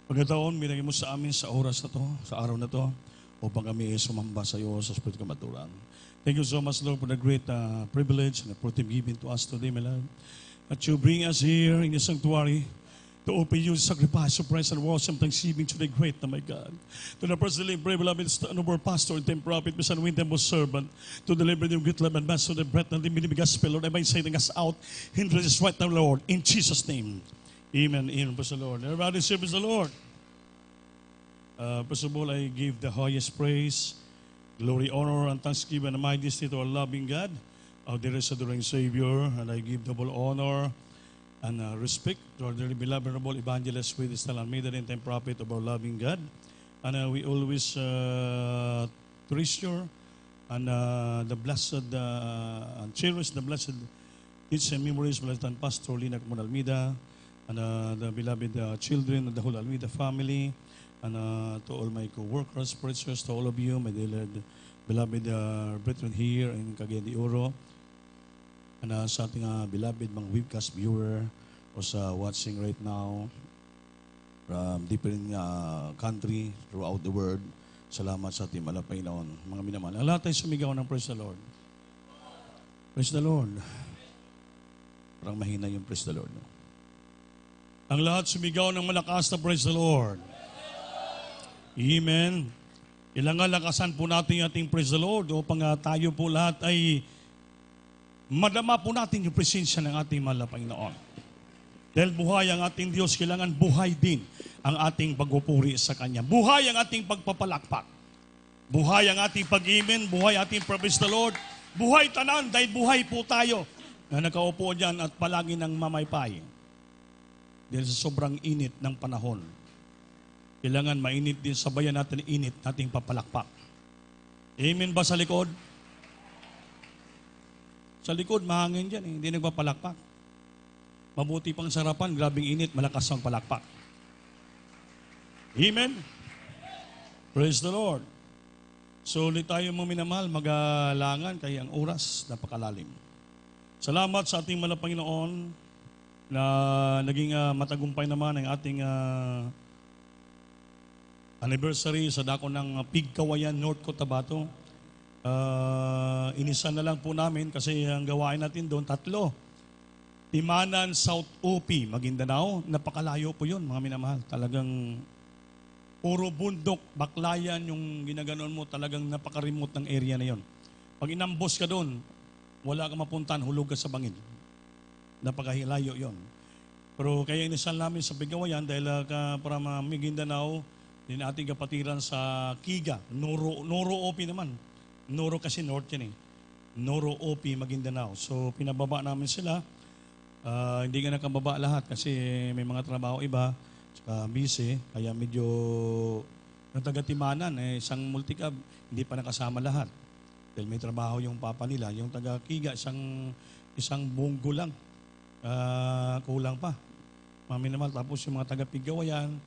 Pagkataon, binigay mo sa amin sa oras na to, sa araw na to, upang kami sumamba sa iyo sa Espiritu Kamaturan. Thank you so much, Lord, for the great privilege and opportunity given to us today, my Lord. That you bring us here in the sanctuary to open you sacrifice of praise and worship, thanksgiving to the great, my God. To the personally brave, beloved, noble pastor and prophet, Mr. Windham servant, to deliver the great love and mass of the breath and the living gospel, Lord, am I sending us out, hindrance is right now, Lord, in Jesus' name. Amen. Amen. Praise the Lord. Everybody say, praise the Lord. First of all, I give the highest praise, glory, honor, and thanksgiving and majesty to our loving God, our dearest adoring Savior, and I give double honor and respect to our dearly beloved noble evangelist with Estel Almeida and time prophet of our loving God. And we always treasure and the blessed and cherish the blessed teachings and memories of Blessed Pastor Lina Camon Almeida, and the beloved children of the whole Almeida family, and to all my co-workers, preachers, to all of you, my dear beloved brethren here in Cagayan de Oro, and sa ating beloved mga webcast viewer who's watching right now from different country throughout the world. Salamat sa ating malapay noon, mga minamahal. Ang lahat ay sumigaw ng praise the Lord. Praise the Lord. Parang mahina yung praise the Lord. No? Ang lahat sumigaw ng malakas na praise the Lord. Amen. Ilangan lakasan po natin yung ating praise the Lord upang tayo po lahat ay madama po natin yung presensya ng ating mahal na Panginoon. Dahil buhay ang ating Diyos, kailangan buhay din ang ating pagpupuri sa Kanya. Buhay ang ating pagpapalakpak. Buhay ang ating pag-imen, buhay ating praise the Lord. Buhay tanan dahil buhay po tayo na nakaupo dyan at palagi ng mamaypay. Dahil sa sobrang init ng panahon, kailangan mainit din, sabayan natin init nating papalakpak. Amen ba sa likod? Sa likod, mahangin dyan, hindi nagpapalakpak. Mabuti pang sarapan, grabing init, malakas ang palakpak. Amen? Praise the Lord. So, ulit tayo mga minamahal, magalangan kaya ang oras, napakalalim. Salamat sa ating mahal na Panginoon na naging matagumpay naman ang ating anniversary sa dako ng Pigkawayan, North Cotabato. Inisan na lang po namin kasi ang gawain natin doon, 3. Timanan, South OP, Maguindanao. Napakalayo po yun, mga minamahal. Talagang puro bundok, baklayan yung ginaganon mo. Talagang napaka-remote ng area na yon. Pag inambos ka doon, wala ka mapuntahan, hulog ka sa bangin. Napakahilayo yon. Pero kaya inisan namin sa Pigkawayan dahil para Maguindanao, din ating kapatiran sa Kiga, Noro OP naman. Noro kasi north yan eh. Noro OP, Maguindanao. So pinababa namin sila. Hindi nga nakababa lahat kasi may mga trabaho iba, saka busy, kaya medyo taga-Timanan, isang multicab, hindi pa nakasama lahat. Dahil may trabaho yung papa nila. Yung taga-Kiga, isang bunggo lang. Kulang pa. Mami naman, tapos yung mga taga-Pigkawayan,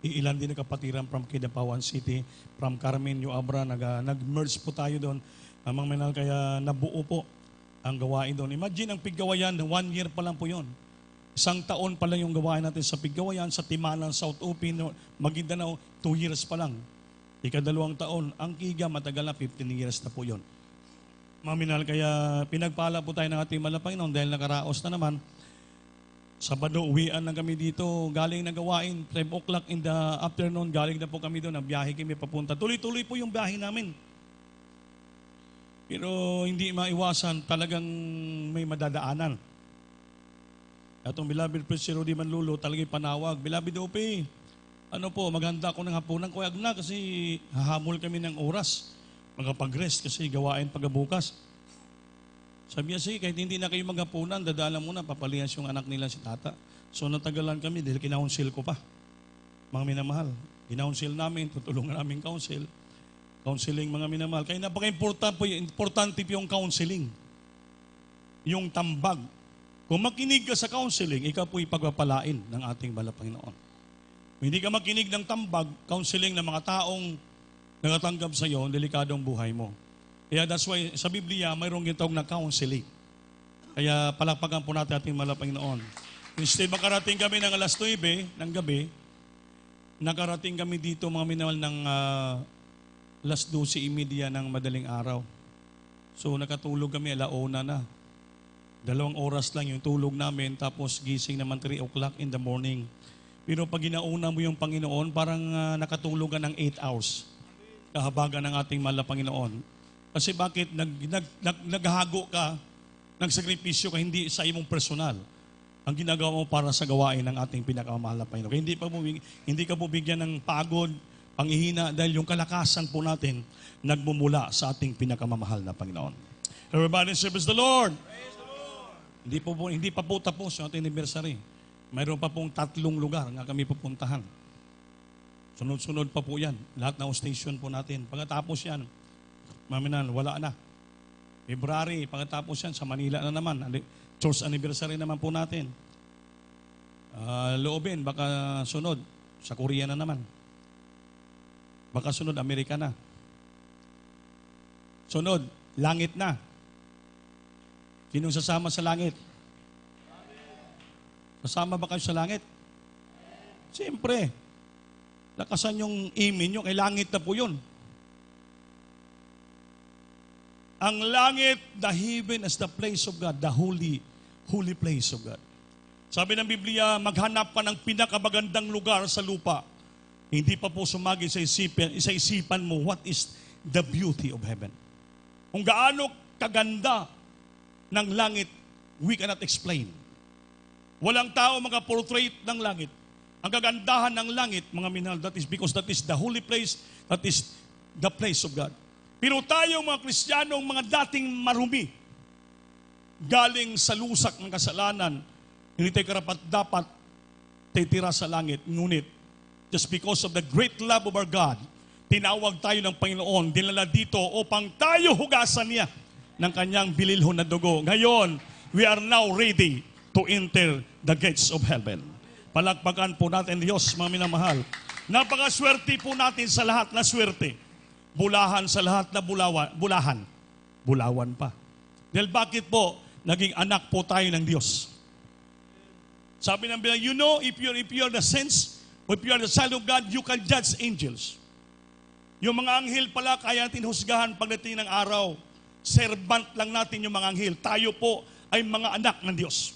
ilan din nakapatiran from Kidapawan City, from Carmen, New Abra, nag-merge po tayo doon. Amang menal kaya nabuo po ang gawain doon. Imagine ang Pigkawayan, 1 year pa lang po yon. 1 taon pa lang yung gawain natin sa Pigkawayan, sa Timanan, South OP, Maguindanao, 2 years pa lang. Ika-2 taon. Ang Kiga, matagal na, 15 years na po yon. Maminal, kaya pinagpala po tayo ng ating malapay noon dahil nakaraos na naman. Sabado, uwian na kami dito, galing na gawain, 5 o'clock in the afternoon, galing na po kami doon, biyahe kami papunta. Tuloy-tuloy po yung biyahe namin. Pero hindi maiwasan, talagang may madadaanan. Atong beloved Prince Rudy Manlulo, talagang panawag, beloved OP, maghanda ako ng hapunan, kuyag na kasi hahamol kami ng oras, magpag-rest kasi gawain pagbukas. Sabi niya, sige, kahit hindi na kayo maghapunan, dadala muna, papalihas yung anak nila si tata. So natagalan kami dahil kinaunsil ko pa. Mga minamahal, kinaunsil namin, tutulungan namin counseling mga minamahal. Kaya napaka-importante po yung counseling. Yung tambag. Kung makinig ka sa counseling, ikaw po ipagpapalain ng ating mahal na Panginoon. Kung hindi ka makinig ng tambag, counseling ng mga taong nakatanggap sa iyo, delikadong buhay mo. Kaya that's why sa Biblia, mayroong gitawag na counseling. Kaya palakpakan po natin ating mahal na Panginoon. Instead makarating kami ng alas 9 ng gabi, nakarating kami dito mga minawal ng alas 12:30 ng madaling araw. So nakatulog kami alauna na. 2 oras lang yung tulog namin, tapos gising naman 3 o'clock in the morning. Pero pag ginauna mo yung Panginoon, parang nakatulog ka ng 8 hours. Kahabagan ng ating mahal na Panginoon. Kasi bakit? Naghago ka, nagsakripisyo ka, hindi sa imong personal. Ang ginagawa mo para sa gawain ng ating pinakamahal na Panginoon. Hindi ka bubigyan ng pagod, panghihina, dahil yung kalakasan po natin nagmumula sa ating pinakamamahal na Panginoon. Everybody serves the Lord. Hindi pa po tapos yung ating anniversary. Mayroon pa pong 3 lugar nga kami pupuntahan. Sunod-sunod pa po yan. Lahat ng station po natin. Pagkatapos yan, maminan, wala na. February, pagkatapos yan, sa Manila na naman. Church anniversary naman po natin. Loobin, baka sunod. Sa Korea na naman. Baka sunod, Amerika na. Sunod, langit na. Sinong sasama sa langit? Sasama ba kayo sa langit? Siyempre. Lakasan yung imin nyo, kay langit na po yun. Ang langit, the heaven is the place of God, the holy place of God. Sabi ng Biblia, maghanap ka ng pinakamagandang lugar sa lupa. Hindi pa po sumagi sa isipan mo, what is the beauty of heaven? Kung gaano kaganda ng langit, we cannot explain. Walang tao makaportrait ng langit. Ang kagandahan ng langit, mga minahal, that is because that is the holy place, that is the place of God. Pero tayo mga Kristiyanong, mga dating marumi, galing sa lusak ng kasalanan, hindi tayo karapat-dapat titira sa langit. Ngunit, just because of the great love of our God, tinawag tayo ng Panginoon, dinala dito upang tayo hugasan niya ng kanyang bililhon na dugo. Ngayon, we are now ready to enter the gates of heaven. Palakpakan po natin Diyos, mga minamahal. Napakaswerte po natin sa lahat na swerte. Bulahan sa lahat na bulahan. Bulawan pa. Dahil bakit po, naging anak po tayo ng Diyos. Sabi ng Biblia, you know, if you're the saints, if you're the child of God, you can judge angels. Yung mga anghel pala, kaya natin husgahan pagdating ng araw. Servant lang natin yung mga anghel. Tayo po ay mga anak ng Diyos.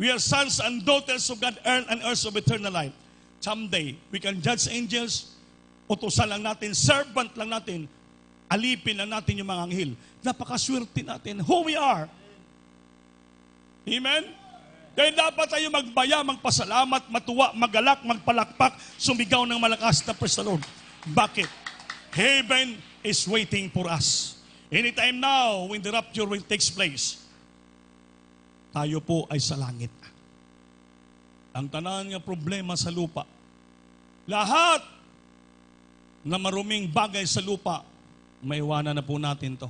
We are sons and daughters of God, earth and heirs of eternal life. Someday, we can judge angels, utusan lang natin, servant lang natin, alipin lang natin yung mga anghel. Napakaswerte natin who we are. Amen? Kaya dapat tayo magbaya, magpasalamat, matuwa, magalak, magpalakpak, sumigaw ng malakas na praise the Lord. Bakit? Heaven is waiting for us. Anytime now, when the rapture will takes place, tayo po ay sa langit. Ang tanan nga problema sa lupa, lahat na maruming bagay sa lupa, maiwanan na po natin to.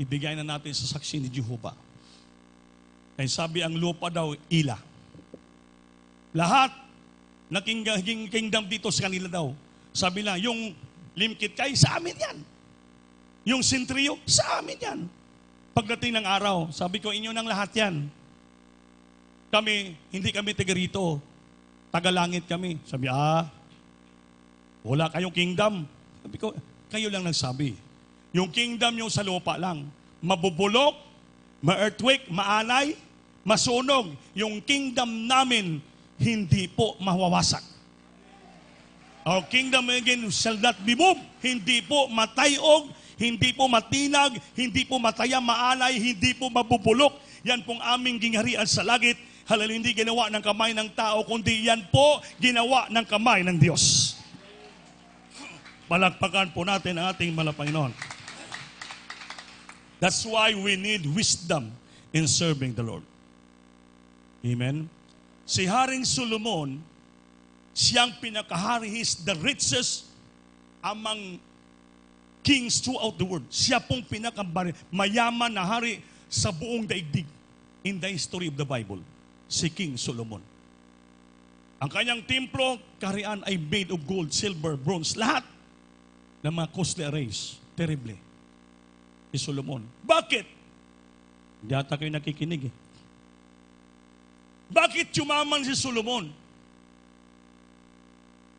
Ibigay na natin sa saksi ni Jehovah. Kaya sabi ang lupa daw, ila. Lahat na kingdom dito sa kanila daw. Sabi lang, yung limkit kay, sa amin yan. Yung sentryo, sa amin yan. Pagdating ng araw, sabi ko, inyo ng lahat yan. Kami, hindi kami taga rito. Tagalangit kami. Sabi, wala kayong kingdom. Sabi ko, kayo lang nagsabi. Yung kingdom yung sa lupa lang. Mabubulok, ma-earthquake, maanay, masunog. Yung kingdom namin, hindi po mawawasak. Our kingdom again shall not be moved. Hindi po matayog, hindi po matinag, hindi po mataya, maanay, hindi po mabubulok. Yan pong aming gingharian sa langit. Halal hindi ginawa ng kamay ng tao, kundi yan po ginawa ng kamay ng Diyos. Palakpakan po natin ang ating Panginoon. That's why we need wisdom in serving the Lord. Amen? Si Haring Solomon, siyang pinakahari, he's the richest among kings throughout the world. Siya pong mayaman na hari sa buong daigdig in the history of the Bible. Si King Solomon. Ang kanyang templo, kaharian ay made of gold, silver, bronze, lahat ng mga costly arrays. Terribly. Si Solomon. Bakit? Hindi ata kayo nakikinig eh. Bakit yumaman si Solomon?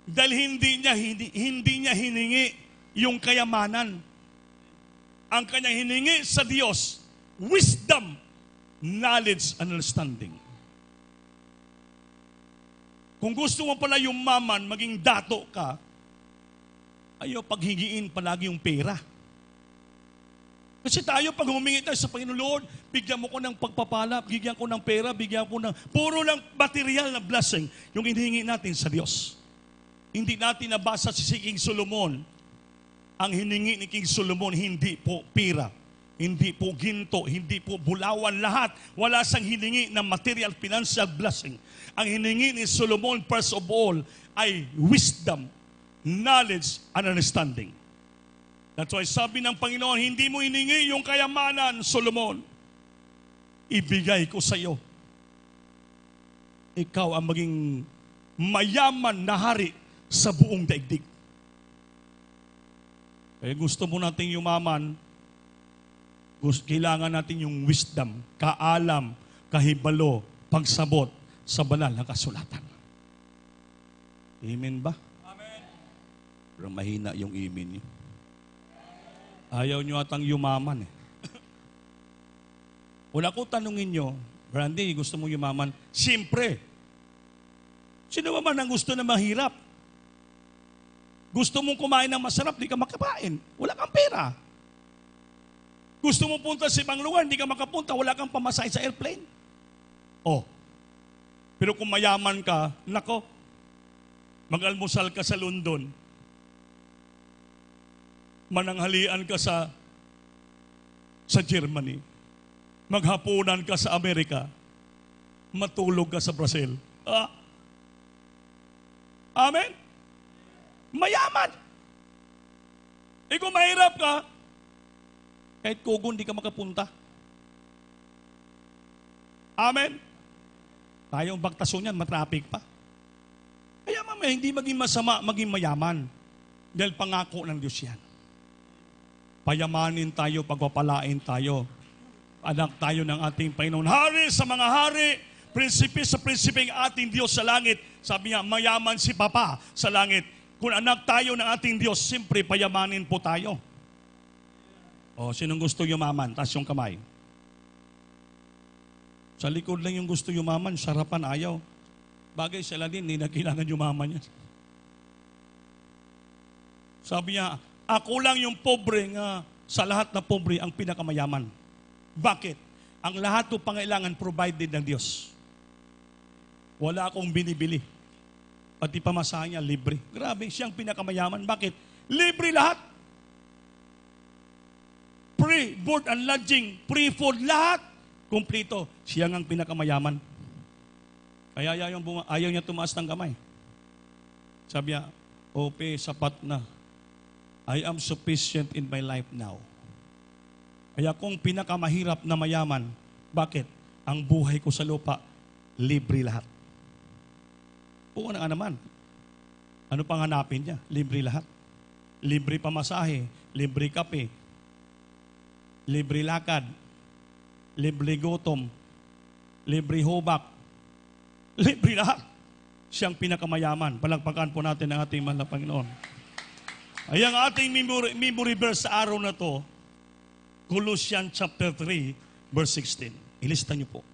Dahil hindi niya hiningi yung kayamanan. Ang kanyang hiningi sa Diyos, wisdom, knowledge, and understanding. Kung gusto mo pala yumaman, maging dato ka, ayaw paghingiin palagi yung pera. Kasi tayo, pag humingi tayo sa Panginoon, Lord, bigyan mo ko ng pagpapala, bigyan ko ng pera, bigyan ko ng puro lang material na blessing yung hinihingi natin sa Diyos. Hindi natin nabasa si King Solomon. Ang hiningi ni King Solomon, hindi po pera, hindi po ginto, hindi po bulawan, lahat. Wala siyang hiningi ng material, financial blessing. Ang hiningi ni Solomon, first of all, ay wisdom, knowledge, and understanding. That's why sabi ng Panginoon, hindi mo hiningi yung kayamanan, Solomon. Ibigay ko sa iyo. Ikaw ang maging mayaman na hari sa buong daigdig. Kaya gusto mo nating yumaman, kailangan natin yung wisdom, kaalam, kahibalo, pagsabot sa banal na kasulatan. Amen ba? Amen. Pero mahina yung amen niyo. Ayaw nyo atang yumaman eh. Wala ko tanungin nyo, Brandy, gusto mo yumaman? Siyempre. Sino ba man ang gusto na mahirap? Gusto mong kumain ng masarap, di ka makapain. Wala kang pera. Gusto mong punta sa ibang lugar, di ka makapunta, wala kang pamasahe sa airplane. Oh. Pero kung mayaman ka, nako, mag-almusal ka sa London, mananghalian ka sa Germany, maghapunan ka sa Amerika, matulog ka sa Brazil. Amen? Mayaman. Kung mahirap ka, kahit kugon di ka makapunta. Amen? Tayong bagtaso niyan, matraffic pa. Kaya mamaya, hindi maging masama, maging mayaman. Dahil pangako ng Diyos yan. Payamanin tayo, pagpapalain tayo. Anak tayo ng ating Panginoon. Hari sa mga hari, prinsipe sa prinsipe ng ating Diyos sa langit. Sabi niya, mayaman si Papa sa langit. Kung anak tayo ng ating Diyos, siyempre payamanin po tayo. O, sinong gusto yumaman? Taas yung kamay. Sa likod lang yung gusto yumaman, sarapan ayaw. Bagay sila din, hindi na kailangan yumaman yan. Sabi niya, ako lang yung pobre nga sa lahat na pobre ang pinakamayaman. Bakit? Ang lahat ng pangailangan provided ng Diyos. Wala akong binibili. Pati pamasahe niya, libre. Grabe, siyang pinakamayaman. Bakit? Libre lahat. Free board and lodging, free food, lahat. Kumplito. Siya ang pinakamayaman. Kaya ayaw niya tumaas ng kamay. Sabi niya, Ope, sapat na. I am sufficient in my life now. Kaya kung pinakamahirap na mayaman, bakit? Ang buhay ko sa lupa, libre lahat. Oo na naman. Ano pang hanapin niya? Libre lahat. Libre pamasahe, libre kape, libre lakad, libre gutom, libre hubak, libre lahat. Siyang pinakamayaman. Palagpakan po natin ang ating mahal na Panginoon. Ay ang ating memory verse sa araw na to, Colossians chapter 3, verse 16. Ilista niyo po.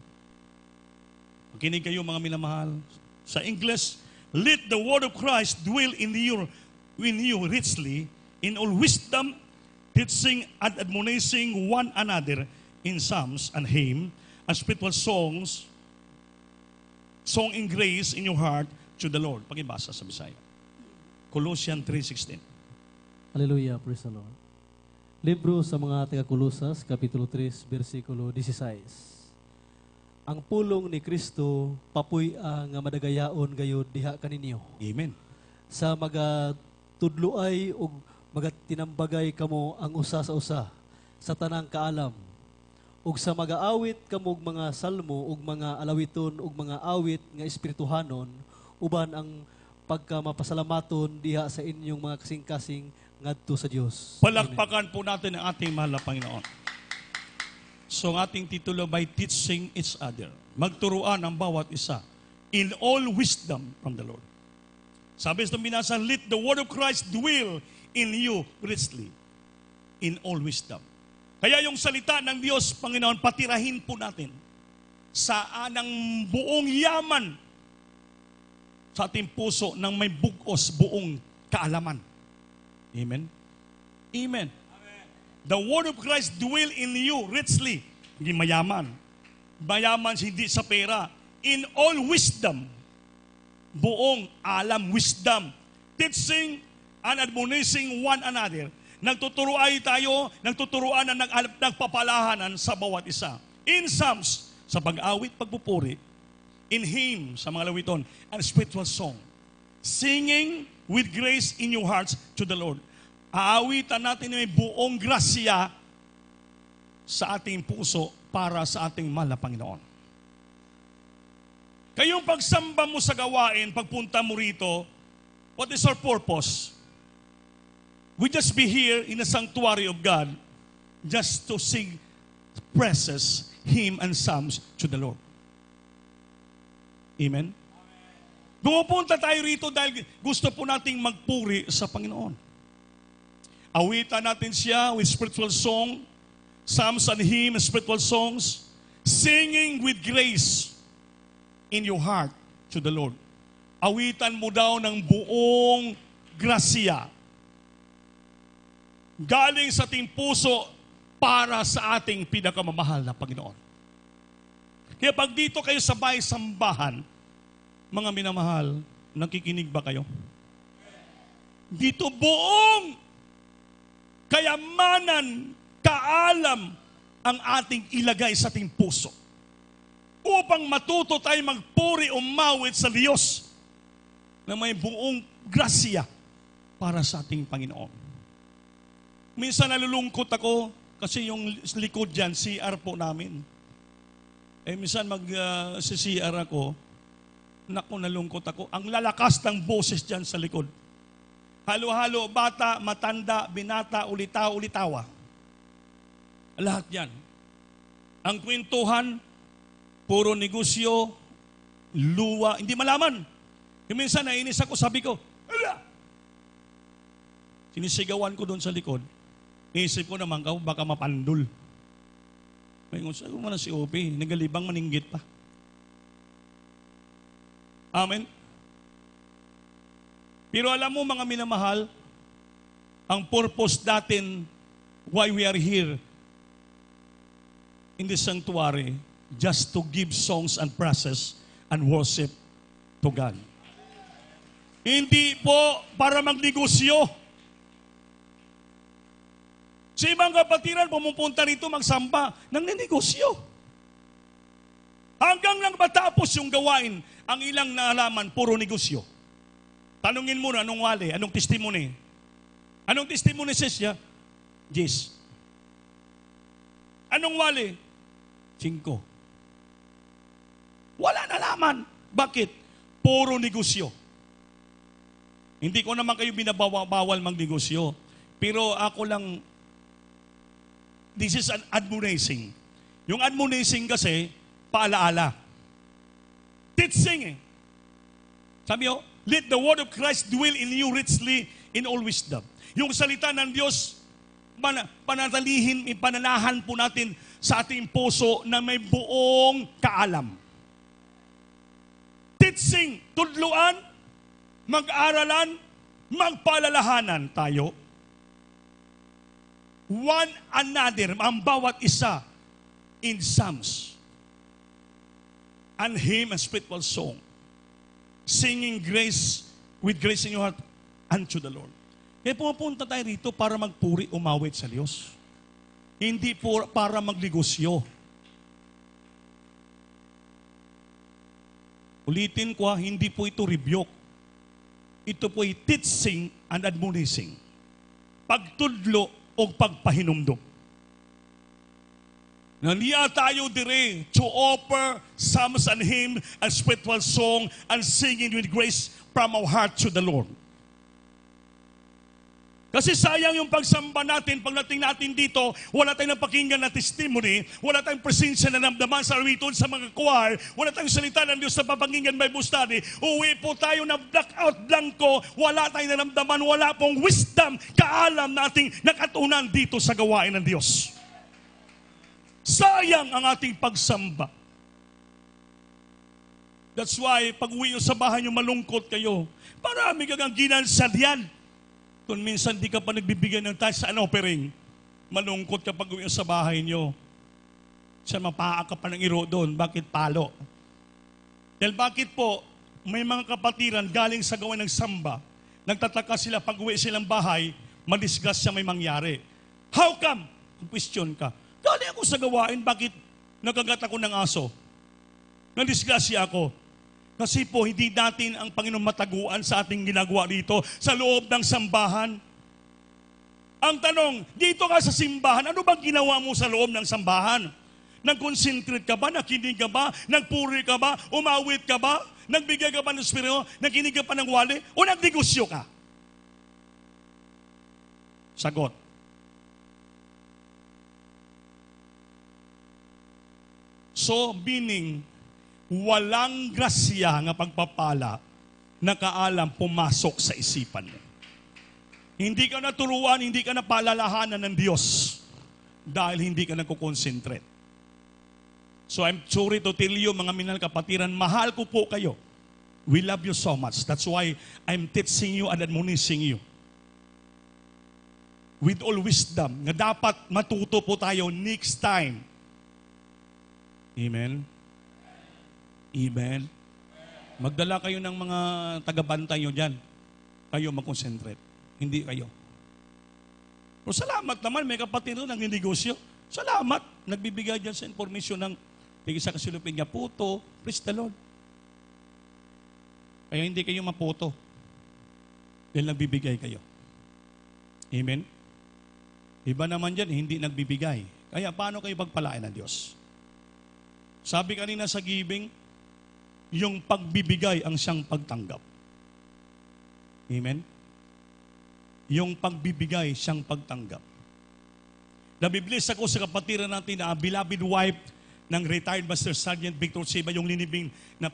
Makinig kayo mga minamahal. Sa English, let the word of Christ dwell in you richly, in all wisdom, teaching and admonishing one another in psalms and hymns and spiritual songs, song in grace in your heart to the Lord. Pakibasa sa Bisaya. Colossians 3:16. Hallelujah, praise the Lord. Libro sa mga taga-Kolosas, Kapitulo 3, versikulo 16. Ang pulong ni Kristo, papuy nga madagayaon gayud diha kaninyo. Amen. Sa magatudloay ug magatinambagay kamo ang usa sa usa, sa tanang kaalam. Ug sa mag-aawit kamo og mga salmo ug mga alawiton ug mga awit nga espirituhanon, uban ang pagkamapasalamaton diha sa inyong mga kasing-kasing ngadto sa Diyos. Palakpakan po natin ang ating mahal na Panginoon. So ang ating titulo, by teaching each other. Magturuan ang bawat isa in all wisdom from the Lord. Sabi sa binasa, let the word of Christ dwell in you richly in all wisdom. Kaya yung salita ng Diyos, Panginoon, patirahin po natin sa anang buong yaman sa ating puso ng may bugos, buong kaalaman. Amen? Amen. The word of Christ dwell in you richly. Hindi mayaman. Mayaman hindi sa pera. In all wisdom. Buong alam, wisdom. Teaching and admonishing one another. Nagtuturuan tayo, nagtuturuan na nagpapalahanan sa bawat isa. In psalms, sa pag-awit, pagpupuri. In hymn, sa mga lawiton, and spiritual song. Singing with grace in your hearts to the Lord. Aawitan natin may buong grasya sa ating puso para sa ating mahal na Panginoon. Kayong pagsamba mo sa gawain, pagpunta mo rito, what is our purpose? We just be here in the sanctuary of God just to sing praises, hymn, and psalms to the Lord. Amen? Pumupunta tayo rito dahil gusto po nating magpuri sa Panginoon. Awitan natin siya with spiritual song, psalms and hymns, spiritual songs, singing with grace in your heart to the Lord. Awitan mo daw ng buong grasya. Galing sa ating puso para sa ating pinakamamahal na Panginoon. Kaya pag dito kayo sa bahay-sambahan, mga minamahal, nakikinig ba kayo? Dito buong kayamanan, kaalam ang ating ilagay sa ating puso. Upang matuto tayo magpuri o mawit sa Diyos na may buong grasya para sa ating Panginoon. Minsan nalulungkot ako kasi yung likod dyan, CR po namin. Minsan mag-CR ako, naku, nalungkot ako. Ang lalakas ng boses dyan sa likod. Halo-halo, bata, matanda, binata, ulitaw-ulitawa. Lahat yan. Ang kwentuhan, puro negosyo, luwa, hindi malaman. Yung minsan nainis ako, sabi ko, ala! Sinisigawan ko doon sa likod. Isip ko naman, baka mapandul. May sabi mo na si Ope, nagalibang maninggit pa. Amen? Pero alam mo mga minamahal, ang purpose natin, why we are here in this sanctuary, just to give songs and praises and worship to God. Hindi po para magnegosyo. Sa ibang kapatiran, pumupunta rito magsamba ng negosyo. Hanggang lang matapos yung gawain, ang ilang naalaman, puro negosyo. Tanungin mo na, anong wali? Anong testimony? Anong testimony siya? Yes. Anong wali? 5. Wala nalaman. Bakit? Puro negosyo. Hindi ko naman kayo binabawal magnegosyo. Pero ako lang, this is an admonishing. Yung admonishing kasi, paalaala. Teaching eh. Sabi ko, let the word of Christ dwell in you richly in all wisdom. Yung salita ng Diyos, panatalihin, ipananahan po natin sa ating puso na may buong kaalam. Teaching, tudluan, mag-aralan, magpalalahanan tayo. One another, ang bawat isa in psalms and hymn and spiritual song. Singing grace with grace in your heart unto the Lord. Kaya pumunta tayo rito para magpuri, umawit sa Diyos. Hindi po para magnegosyo. Ulitin ko, hindi po ito rebuke. Ito po ay teaching and admonishing. Pagtudlo o pagpahinumdum. Nandiya tayo dire to offer psalms and hymns and spiritual song and singing with grace from our heart to the Lord. Kasi sayang yung pagsamba natin, pagdating natin dito, wala tayong napakinggan na testimony, wala tayong presensya na namdaman sa ariton sa mga choir, wala tayong salita ng Diyos sa papakinggan Bible study, uwi po tayo na blackout blanco, wala tayong naramdaman, wala pong wisdom, kaalam nating nakatunan dito sa gawain ng Diyos. Sayang ang ating pagsamba. That's why, pag uwi nyo sa bahay nyo, malungkot kayo. Marami kang ginansan yan. Kung minsan di ka pa nagbibigay ng time sa offering, malungkot ka pag uwi sa bahay nyo. Siya mapaa ka pa ng iro doon. Bakit palo? Dahil bakit po, may mga kapatiran galing sa gawain ng samba, nagtataka sila pag uwi silang bahay, madisgrasya may mangyari. How come? Question ka. Galing ako sa gawain, bakit nagagat ako ng aso? Nadisgrasya ako. Kasi po, hindi natin ang Panginoon mataguan sa ating ginagawa dito sa loob ng sambahan. Ang tanong, dito ka sa simbahan, ano bang ginawa mo sa loob ng sambahan? Nag-concentrate ka ba? Nakinig ka ba? Nagpuri ka ba? Umawit ka ba? Nagbigay ka ba ng espiritu? Nakinig ka pa ng wali? O nagnegosyo ka? Sagot. So, meaning, walang grasya nga pagpapala na kaalam pumasok sa isipan mo. Hindi ka naturuan, hindi ka napaalalahanan ng Diyos dahil hindi ka nagkukonsentrate. So I'm sorry to tell you, mga minal kapatiran, mahal ko po kayo. We love you so much. That's why I'm teaching you and admonishing you. With all wisdom, nga dapat matuto po tayo next time. Amen? Amen. Magdala kayo ng mga tagabantay nyo dyan. Kayo mag-concentrate. Hindi kayo. Pero salamat naman, may kapatid rin ang negosyo. Salamat. Nagbibigay dyan sa informasyon ng tigil sa kasilupin niya, puto. Praise the Lord. Kaya hindi kayo maputo. Dahil nagbibigay kayo. Amen? Iba naman dyan, hindi nagbibigay. Kaya paano kayo pagpalain ng Diyos? Sabi kanina sa giving, yung pagbibigay ang siyang pagtanggap. Amen? Yung pagbibigay siyang pagtanggap. Nabiblis ako sa kapatiran natin na beloved wife ng retired Master Sergeant Victor Siba, yung linibing na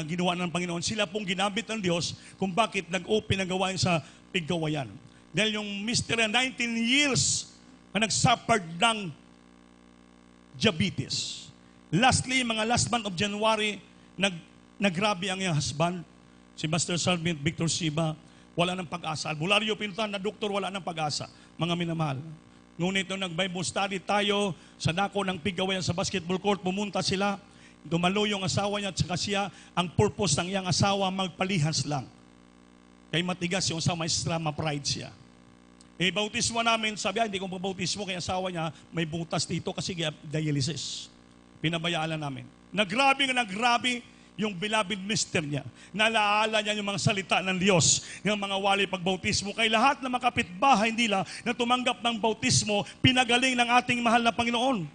ginawa ng Panginoon. Sila pong ginamit ng Diyos kung bakit nag-open ang gawain sa Piggawayan. Dahil yung Mr. 19 years na nag-suffered ng diabetes. Lastly, mga last month of January, nagrabe ang iyang husband, si Master Sergeant Victor Siba, wala ng pag-asa. Albularyo pinuntahan na doktor, wala ng pag-asa. Mga minamahal. Ngunit nung nag-Bible study tayo sa dako ng Piggawayan sa basketball court, pumunta sila, dumalo yung asawa niya at saka siya, ang purpose ng iyang asawa, magpalihas lang. Kaya matigas yung asawa, maestra, ma-pride siya. Bautismo namin, sabi, hindi kong pabautismo, kaya asawa niya, may butas dito kasi dialysis. Pinabayaan namin. Nagrabe yung beloved mister niya. Nalaala niya yung mga salita ng Diyos, yung mga wali pagbautismo. Kay lahat na makapitbahay nila na tumanggap ng bautismo, pinagaling ng ating mahal na Panginoon.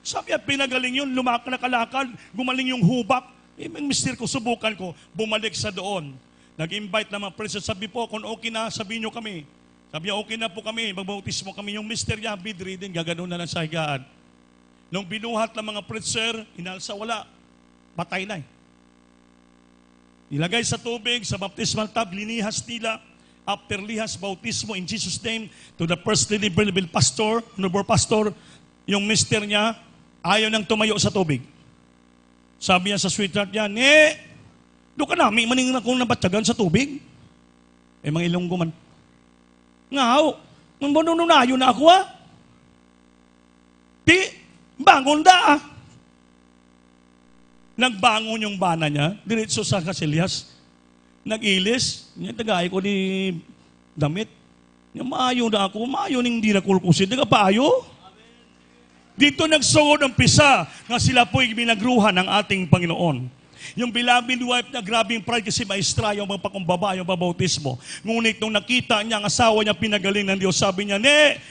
Sabi at pinagaling yun, lumakalakad, gumaling yung hubak. Mister ko, subukan ko, bumalik sa doon. Nag-invite na mga preacher, sabi po, kung okay na, sabihin nyo kami. Sabi niya, okay na po kami, magbautismo kami. Yung mister niya, bedridden, gaganon na lang sa higaan. Nung binuhat ng mga preacher, inalsa, wala. Patay na eh. Ilagay sa tubig, sa baptismal tub, linihas nila. After lihas, bautismo in Jesus' name to the first level pastor, honorable pastor, yung mister niya, ayaw nang tumayo sa tubig. Sabi niya sa sweetheart niya, doon ka na, may maning akong nabatyagan sa tubig. Mga ilonggo man. Ngaw, nayo na ako Di, bangon da Nagbangon yung bana niya, diretso sa kasilyas. Nag-ilis, tagay ko ni damit. Maayo na ako, maayo ning di na kulkusin. Paayo. Dito nagsugod ang pisa nga sila po'y binagruhan ng ating Panginoon. Yung beloved wife na grabing pride kasi maestra yung magpakumbaba, yung babautismo. Ngunit nung nakita niya ang asawa niya pinagaling ng Diyos, sabi niya,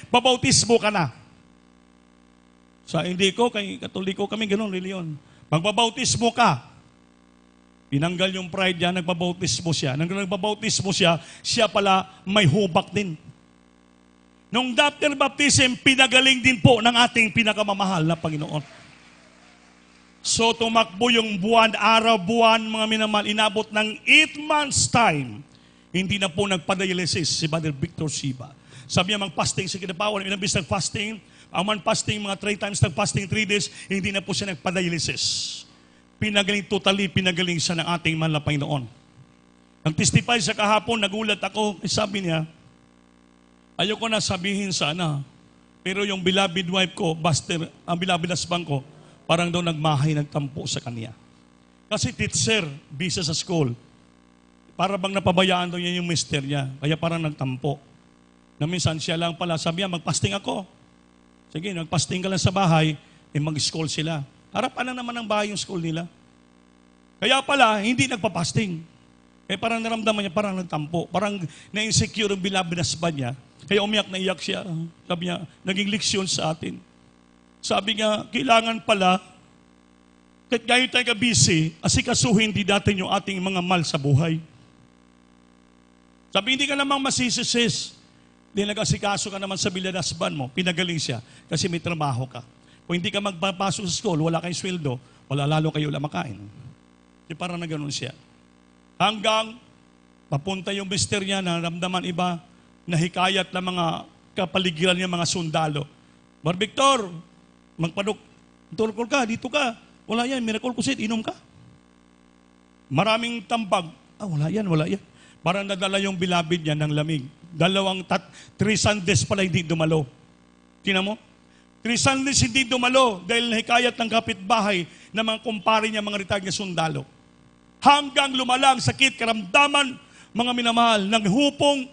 babautismo ka na. Sa hindi ko, kay Katoliko kami, ganun, reliyon. Magbabautismo ka. Pinanggal yung pride niya, nagbabautismo siya. Nang nagbabautismo siya, siya pala may hubak din. Nung after baptism, pinagaling din po ng ating pinakamamahal na Panginoon. So tumakbo yung buwan, araw, buwan, mga minamahal, inabot ng 8 months time. Hindi na po nagpa-dialysis si Brother Victor Siba. Sabi niya, mag-fasting sa kinapawan, ilang beses nag-fasting, ang man-fasting, mga 3 times nag-fasting, 3 days, hindi na po siya nagpa-dialysis. Pinagaling, totally pinagaling siya ng ating mahal na Panginoon. Nang testify sa kahapon, nagulat ako, sabi niya, ayoko na sabihin sana, pero yung beloved wife ko, Buster, ang beloved husband ko, parang daw nagmahay, nagtampo sa kanya. Kasi teacher, busy sa school, para bang napabayaan daw niya yung mister niya, kaya parang nagtampo. Na minsan siya lang pala, sabi niya, mag-fasting ako. Sige, mag-fasting ka lang sa bahay, mag-school sila. Harapan na naman ng bahay yung school nila. Kaya pala, hindi nagpa-fasting. Kaya parang naramdaman niya, parang nagtampo. Parang na-insecure ang beloved husband niya. Kaya umiyak na iyak siya. Sabi niya, naging leksyon sa atin. Sabi niya, kailangan pala, kahit ngayon tayo ka-busy, asikasuhin din natin yung ating mga mahal sa buhay. Sabi, hindi ka namang masisisis. Hindi nag-asikaso ka naman sa beloved husband mo. Pinagaling siya kasi may trabaho ka. Kung hindi ka magpapasok sa school, wala kayong sweldo, wala lalo kayo lang makain. Kasi parang na ganun siya. Hanggang papunta yung mister niya na ramdaman iba, nahikayat ng mga kapaligiran niya, mga sundalo. Bar Victor, magpadoktor ka, dito ka. Wala yan, miracle kusit, inom ka. Maraming tambag. Wala yan. Parang nadala yung beloved niya ng lamig. 3 Sundays pala hindi dumalo. Tingnan mo? 3 Sundays hindi dumalo dahil nahikayat ng kapitbahay na mga kumpare niya, mga retired na sundalo. Hanggang lumalang sakit, karamdaman, mga minamahal, ng hupong.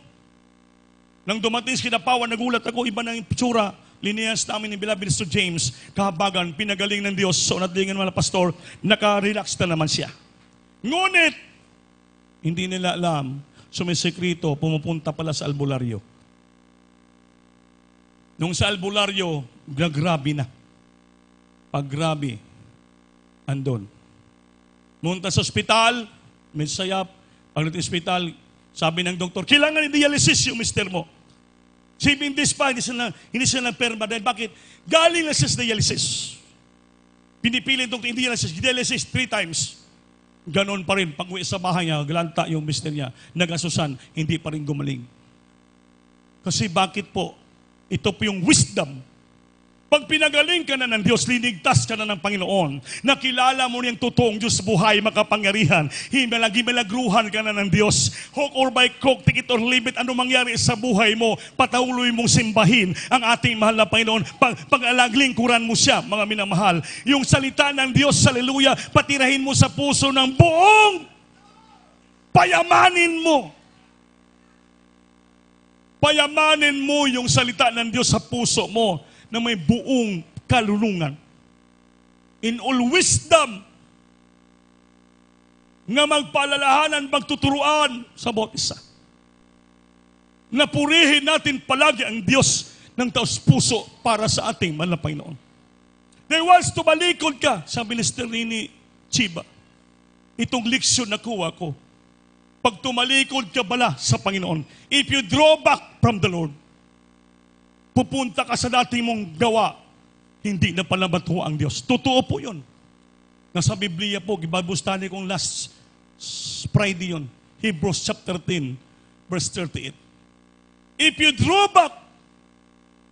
Nang dumating sa kinapawan, nagulat ako, iba na yung pitsura. Liniyas namin ni beloved Mr. James, kahabagan, pinagaling ng Diyos. So natlingan mga pastor, naka-relax na naman siya. Ngunit, hindi nila alam, sumisekrito, pumupunta pala sa albularyo. Nung sa albularyo, grabe na. Pag grabe, andon. Munta sa ospital, may sayap. Pag natin ospital, sabi ng doktor, kailangan i-dialysis yung mister mo. 7 days pa, hindi sila nagperma. Dahil bakit? Galing na siya sa dialysis. Pinipili ng doktor, i-dialysis 3 times. Ganon pa rin. Pag uwi sa bahay niya, galanta yung mister niya, nag-asusan, hindi pa rin gumaling. Kasi bakit po? Ito po yung wisdom. Pag pinagaling ka na ng Diyos, linigtas ka na ng Panginoon, nakilala mo niyang totoong Diyos buhay, makapangyarihan, himalagruhan ka na ng Diyos, hook or by crook, take it or leave it, ano mangyari sa buhay mo, patuloy mong simbahin ang ating mahal na Panginoon, pag-alaglingkuran mo siya, mga minamahal. Yung salita ng Diyos, haleluya, patirahin mo sa puso ng buong payamanin mo. Payamanin mo yung salita ng Diyos sa puso mo, na may buong kalulungan. In all wisdom, nga magpaalalahanan, magtuturuan sa bawat isa. Napurihin natin palagi ang Diyos ng taos puso para sa ating mahal na Panginoon. Dahil once tumalikod ka, sa minister ni Chiba, itong leksyon na kuha ko, pag tumalikod ka bala sa Panginoon, if you draw back from the Lord, pupunta ka sa dati mong gawa, hindi na pala bato ang Diyos. Totoo po yun. Nasa Biblia po, gibabustani kong last Friday yun. Hebrews chapter 10, verse 38. If you draw back,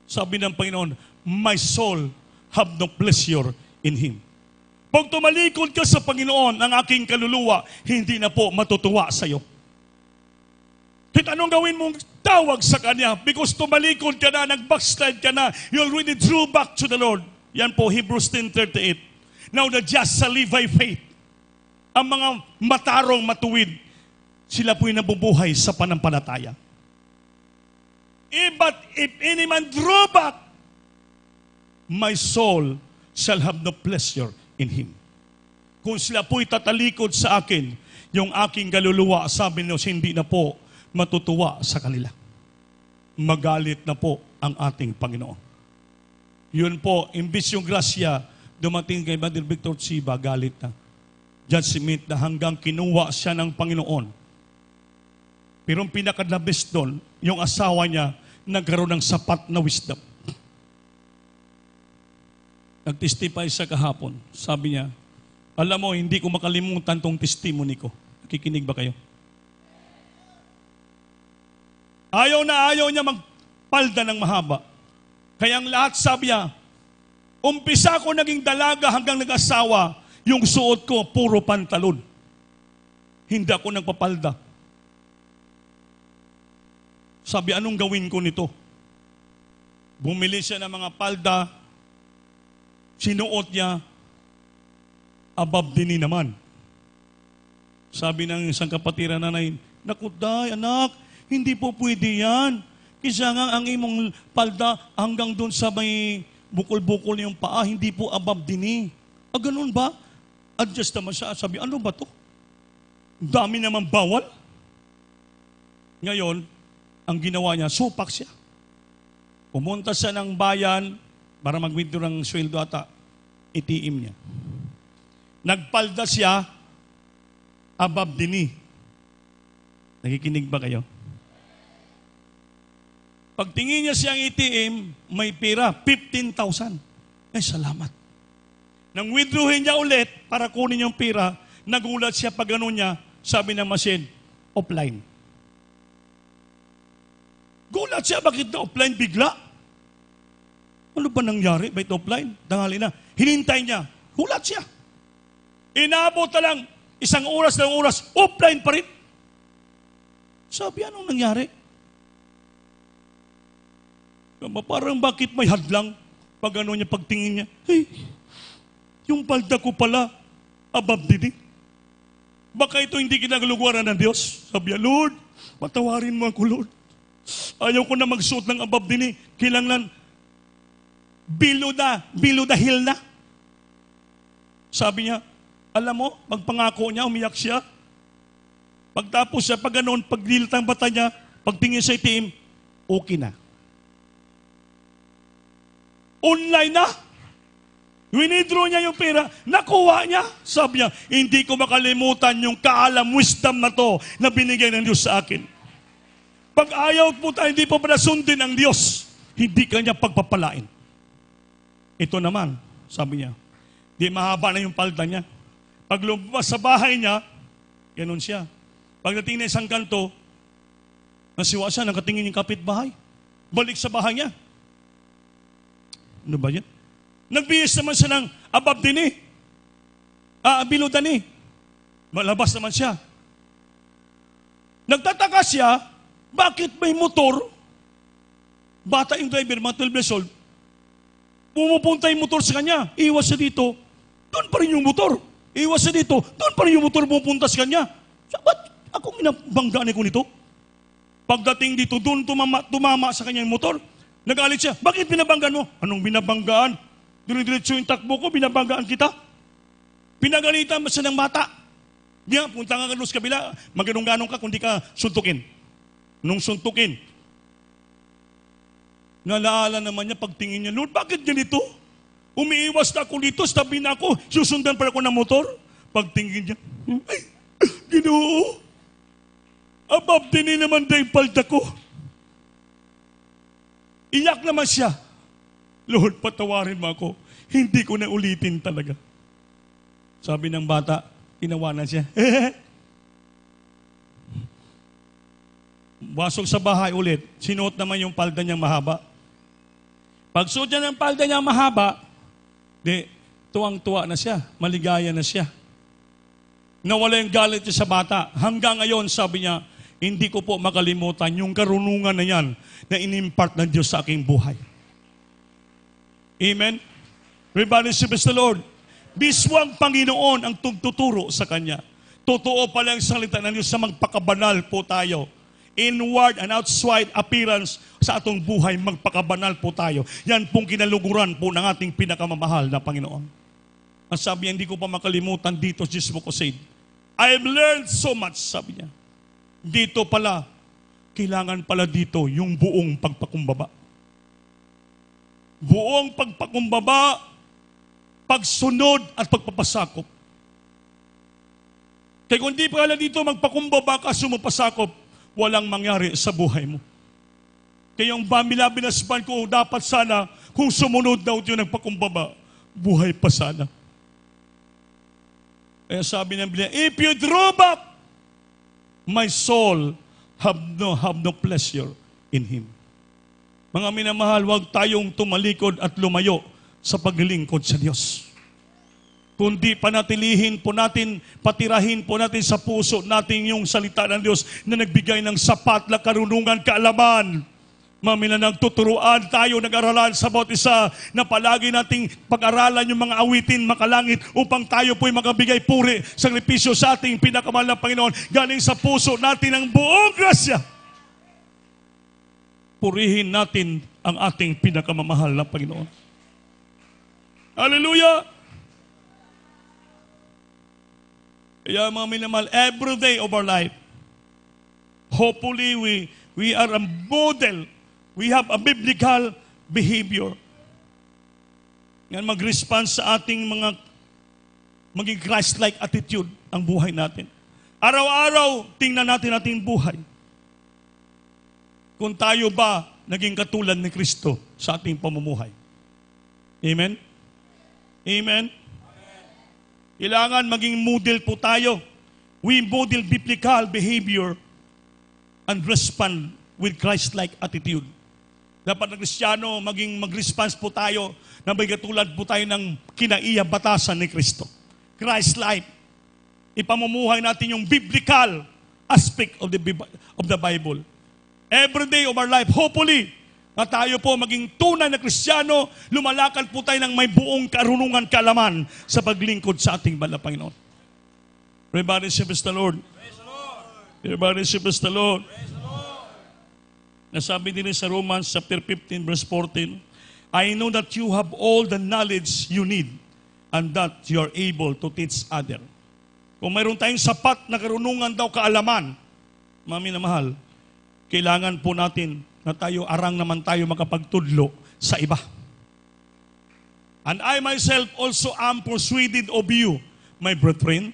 sabi ng Panginoon, my soul have no pleasure in Him. Pag tumalikod ka sa Panginoon, ang aking kaluluwa, hindi na po matutuwa sa iyo. Kahit anong gawin mong tawag sa Kanya, because tumalikod ka na, nag-backslide ka na, you already drew back to the Lord. Yan po, Hebrews 10:38. Now the just shall live by faith. Ang mga matarong matuwid, sila po'y nabubuhay sa panampalataya. But if any man draw back, my soul shall have no pleasure in him. Kung sila po'y tatalikod sa akin, yung aking kaluluwa, sabi niyo, hindi na po matutuwa sa kanila. Magalit na po ang ating Panginoon. Yun po, imbis yung grasya, dumating kay Brother Victor Chiba, galit na. Judgment na hanggang kinuha siya ng Panginoon. Pero ang pinakadlabis doon, yung asawa niya, nagkaroon ng sapat na wisdom. Nag-testify sa kahapon. Sabi niya, alam mo, hindi ko makalimutan tong testimony ko. Nakikinig ba kayo? Ayaw na ayaw niya magpalda ng mahaba. Kaya ang lahat sabi niya, umpisa ko naging dalaga hanggang nag-asawa, yung suot ko puro pantalon. Hindi ako nagpapalda. Sabi, anong gawin ko nito? Bumili siya ng mga palda, sinuot niya, above dini naman. Sabi ng isang kapatiran nanay, naku day, anak, hindi po pwede yan. Kisa nga ang imong palda hanggang doon sa may bukol-bukol yung paa, hindi po above dini. Ganun ba? Adjust naman siya. Sabi, ano ba to? Dami naman bawal. Ngayon, ang ginawa niya, supak siya. Pumunta siya ng bayan para mag-withdraw ng sweldo ata. Itiim niya. Nagpalda siya, above dini. Nakikinig ba kayo? Pagtingin niya siyang itiim, may pera, 15,000. Ay, salamat. Nang withdrawin niya ulit para kunin yung pera, nagulat siya pag gano'n niya, sabi ng machine, offline. Gulat siya, bakit na offline bigla? Ano ba nangyari? Bakit offline? Dangali na. Hinintay niya. Gulat siya. Inabot na lang, isang oras, offline pa rin. Sabi, anong nangyari? Parang bakit may hadlang? Pag ano niya, pagtingin niya, hey, yung palda ko pala, above dini. Baka ito hindi kinagaluguran ng Diyos. Sabi niya, Lord, patawarin mo ako, Lord. Ayaw ko na magsuot ng above dini. Kailangan below the hill na. Sabi niya, alam mo, magpangako niya, umiyak siya. Pagtapos siya, pag ganoon, pagdilit ang bata niya, pagtingin sa itim, okay na. Online na. Winidraw niya yung pera, nakuha niya. Sabi niya, hindi ko makalimutan yung kaalam, wisdom na to na binigay ng Diyos sa akin. Pag ayaw po tayo, hindi po pala sundin ang Diyos, hindi kanya pagpapalain. Ito naman, sabi niya, di mahaba na yung palda niya. Pag lumabas sa bahay niya, ganun siya. Pagdating na isang kanto, nasiwa siya, nakatingin yung kapitbahay. Balik sa bahay niya. Ano ba yan? Nagbihis naman siya ng above dini. Below dini. Malabas naman siya. Nagtataka siya, bakit may motor? Bata yung driver, mga 12 years old. Pumupunta yung motor sa kanya. Iwas siya dito. Doon pa rin yung motor. Iwas siya dito. Doon pa rin yung motor pupunta sa kanya. Ba't akong minabanggaan ko nito? Pagdating dito, doon tumama sa kanya yung motor. Nagalit siya. Bakit binabanggaan mo? Anong binabanggaan? Diretso yung takbo ko, binabanggaan kita. Pinagalitan mo siya ng mata. Di nga, punta nga sa kabila, maganong-ganong ka kung di ka suntukin. Nung suntukin, nalaala naman niya, pagtingin niya, Lord, bakit ganito? Umiiwas na ako dito, tabi na ako, susundan pa ako ng motor. Pagtingin niya, ay, Ginoo, above din naman dahil palda ko. Iyak naman siya. Lord, patawarin mo ako. Hindi ko na ulitin talaga. Sabi ng bata, tinawanan siya. Basok sa bahay ulit, sinuot naman yung palda niyang mahaba. Pag suot niya ng palda niyang mahaba, tuwang-tuwa na siya, maligaya na siya. Nawala yung galit niya sa bata. Hanggang ngayon, sabi niya, hindi ko po makalimutan yung karunungan na yan na inimpart ng Diyos sa aking buhay. Amen? Everybody praise the Lord. Mismo ang Panginoon ang tuturo sa Kanya. Totoo pala ang salita ng Diyos sa magpakabanal po tayo. Inward and outside appearance sa atong buhay, magpakabanal po tayo. Yan pong kinaluguran po ng ating pinakamamahal na Panginoon. Ang sabi niya, hindi ko pa makalimutan dito, Jesus mo ko said, I have learned so much, sabi niya. Dito pala, kailangan pala dito yung buong pagpakumbaba. Buong pagpakumbaba, pagsunod at pagpapasakop. Kaya kung di pala dito magpakumbaba ka, sumapasakop, walang mangyari sa buhay mo. Kaya yung binasban ko, dapat sana, kung sumunod daw yung nagpakumbaba, buhay pa sana. Kaya sabi ng Biblia, if you draw back, my soul have no pleasure in Him. Mga minamahal, huwag tayong tumalikod at lumayo sa paglilingkod sa Diyos. Kundi panatilihin po natin, patirahin po natin sa puso natin yung salita ng Diyos na nagbigay ng sapat na karunungan, kaalaman. Mamina nagtuturuan tayo, nag-aralan sa bawat isa na palagi nating pag-aralan yung mga awitin makalangit upang tayo po'y makabigay puri, sakripisyo sa ating pinakamahal na Panginoon. Galing sa puso natin ang buong grasya. Purihin natin ang ating pinakamamahal na Panginoon. Hallelujah! Kaya mga minamahal, every day of our life, hopefully we are a model. We have a biblical behavior. Ngayon mag-response sa ating maging Christ-like attitude ang buhay natin. Araw-araw, tingnan natin ating buhay. Kung tayo ba naging katulad ni Kristo sa ating pamumuhay. Amen? Amen? Kailangan maging model po tayo. We model biblical behavior and respond with Christ-like attitude. Dapat na Kristiyano, mag-response po tayo na may katulad po tayo ng kinaiya batasan ni Kristo. Christ-like. Ipamumuhay natin yung biblical aspect of the Bible. Every day of our life, hopefully, na tayo po maging tunay na Kristiyano, lumalakad po tayo ng may buong karunungan, kaalaman sa paglingkod sa ating banal na Panginoon. Everybody praise the Lord. Everybody praise the Lord. Nasabi din sa Romans chapter 15 verse 14, I know that you have all the knowledge you need and that you are able to teach other. Kung mayroon tayong sapat na karunungan daw kaalaman, mami na mahal, kailangan po natin na tayo arang naman tayo makapagtudlo sa iba. And I myself also am persuaded of you, my brethren,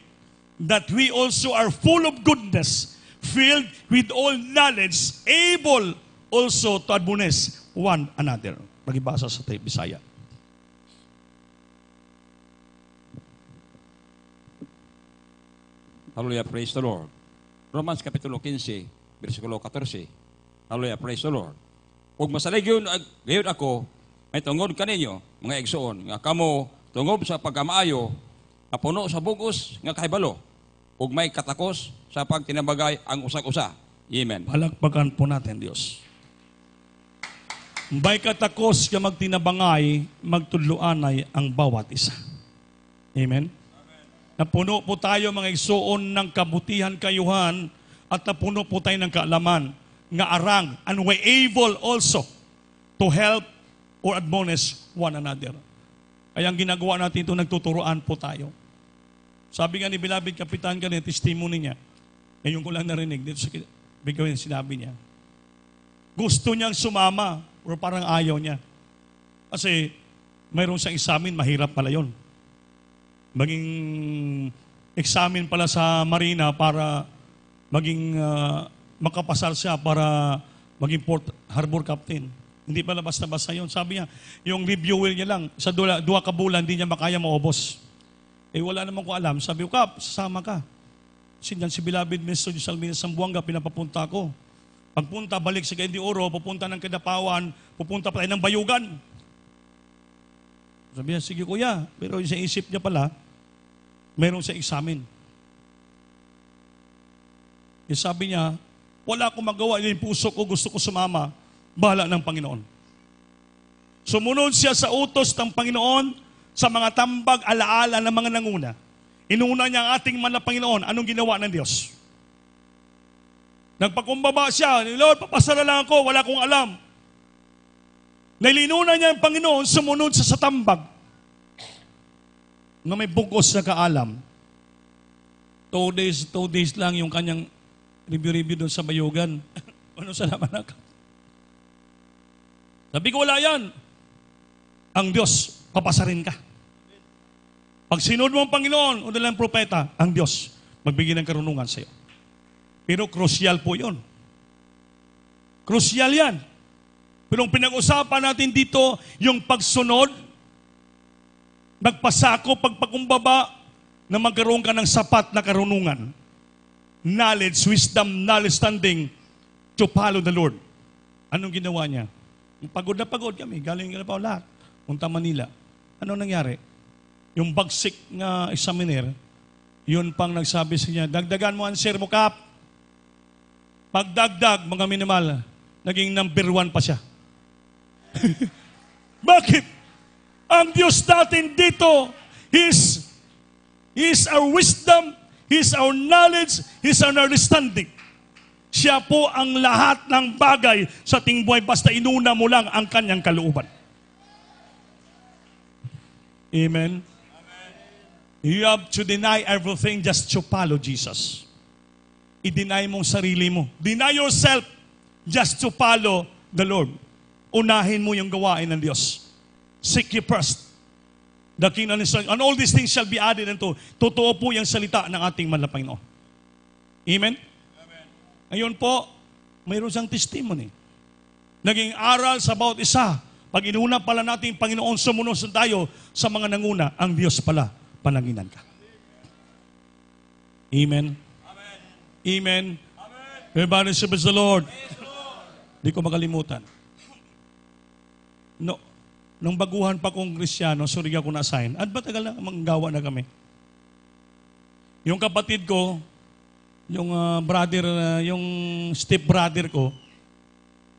that we also are full of goodness, filled with all knowledge, able also to admonish one another. Magibasa sa tayo, Bisaya. Hallelujah, praise the Lord. Romans Kapitulo 15, versikulo 14. Hallelujah, praise the Lord. Ug masalig yun ako, may tungod kaninyo, mga igsoon, nga kamo tungod sa pagkamaayo, puno sa bugos nga kahibalo, ug may katakos sa pagtinabagay ang usak-usa. Amen. Palakpakan po natin, Diyos. May katakos ka magtinabangay, magtudloanay ang bawat isa. Amen? Napuno po tayo mga igsoon ng kabutihan kayuhan at napuno po tayo ng kaalaman nga arang, and we able also to help or admonish one another. Kaya ang ginagawa natin ito, nagtuturoan po tayo. Sabi nga ni Beloved Kapitan kanina, testimony niya, ngayon ko lang narinig dito sa bigawin sinabi niya. Gusto niyang sumama, pero parang ayaw niya. Kasi mayroon siyang examen, mahirap pala yun. Maging examen pala sa Marina para maging makapasal siya para maging Port Harbor Captain. Hindi pala basta-basta yun. Sabi niya, yung reviewer niya lang, sa dua ka bulan, hindi niya makaya maubos. Wala naman ko alam. Sabi ko, Kap, sasama ka. Sinyan si Beloved Mr. Salmina Sambuanga, pinapapunta ko. Pagpunta, balik sa Candy Oro, pupunta ng Kadapawan, pupunta pa tayo ng Bayugan. Sabi niya, sige kuya. Pero sa isip niya pala, mayroon sa examen. Sabi niya, wala akong magawa, yung puso ko, gusto ko sumama, bahala ng Panginoon. Sumunod siya sa utos ng Panginoon sa mga tambag alaala ng mga nanguna. Inuna niya ang ating man na Panginoon. Anong ginawa ng Diyos? Nagpakumbaba siya, Lord, papasara lang ako, wala akong alam. Nailinuna niya ang Panginoon, sumunod sa tambag na may bugos na kaalam. 2 days lang yung kanyang review doon sa Bayugan. Ano sa naman ako? Sabi ko, wala yan. Ang Diyos, papasarin ka. Pag sinunod mo ang Panginoon o dalang propeta, ang Diyos, magbigay ng karunungan sa iyo. Pero crucial po yun. Crucial yan. Pero ang pinag-usapan natin dito, yung pagsunod, nagpasako, pagpakumbaba, na magkaroon ka ng sapat na karunungan. Knowledge, wisdom, knowledge, standing to follow the Lord. Anong ginawa niya? Pagod na pagod kami, galing na pa lahat. Punta Manila. Anong nangyari? Yung bagsik nga examiner, yun pang nagsabi sa niya, dagdagan mo answer mo, Kap. Pagdagdag, mga minimal, naging number 1 pa siya. Bakit? Ang Diyos natin dito, He's our wisdom, He's our knowledge, He's our understanding. Siya po ang lahat ng bagay sa ating buhay, basta inuna mo lang ang kanyang kalooban. Amen? You have to deny everything just to follow Jesus. I-deny mong sarili mo. Deny yourself just to follow the Lord. Unahin mo yung gawain ng Diyos. Seek ye first the kingdom of Israel, and all these things shall be added unto. Totoo po yung salita ng ating mahal na Panginoon. Amen? Amen. Ngayon po, mayroon siyang testimony. Naging aral sa bawat isa. Pag inuna pala natin Panginoon, sumunod tayo sa mga nanguna, ang Diyos pala, pananginan ka. Amen? Amen. Amen. Amen. Everybody say, praise the Lord. Di ko makalimutan. No. Nung baguhan pa kong Kristyano, surya ko na-assign. At matagal na, manggawa na kami. Yung kapatid ko, yung brother, yung step brother ko,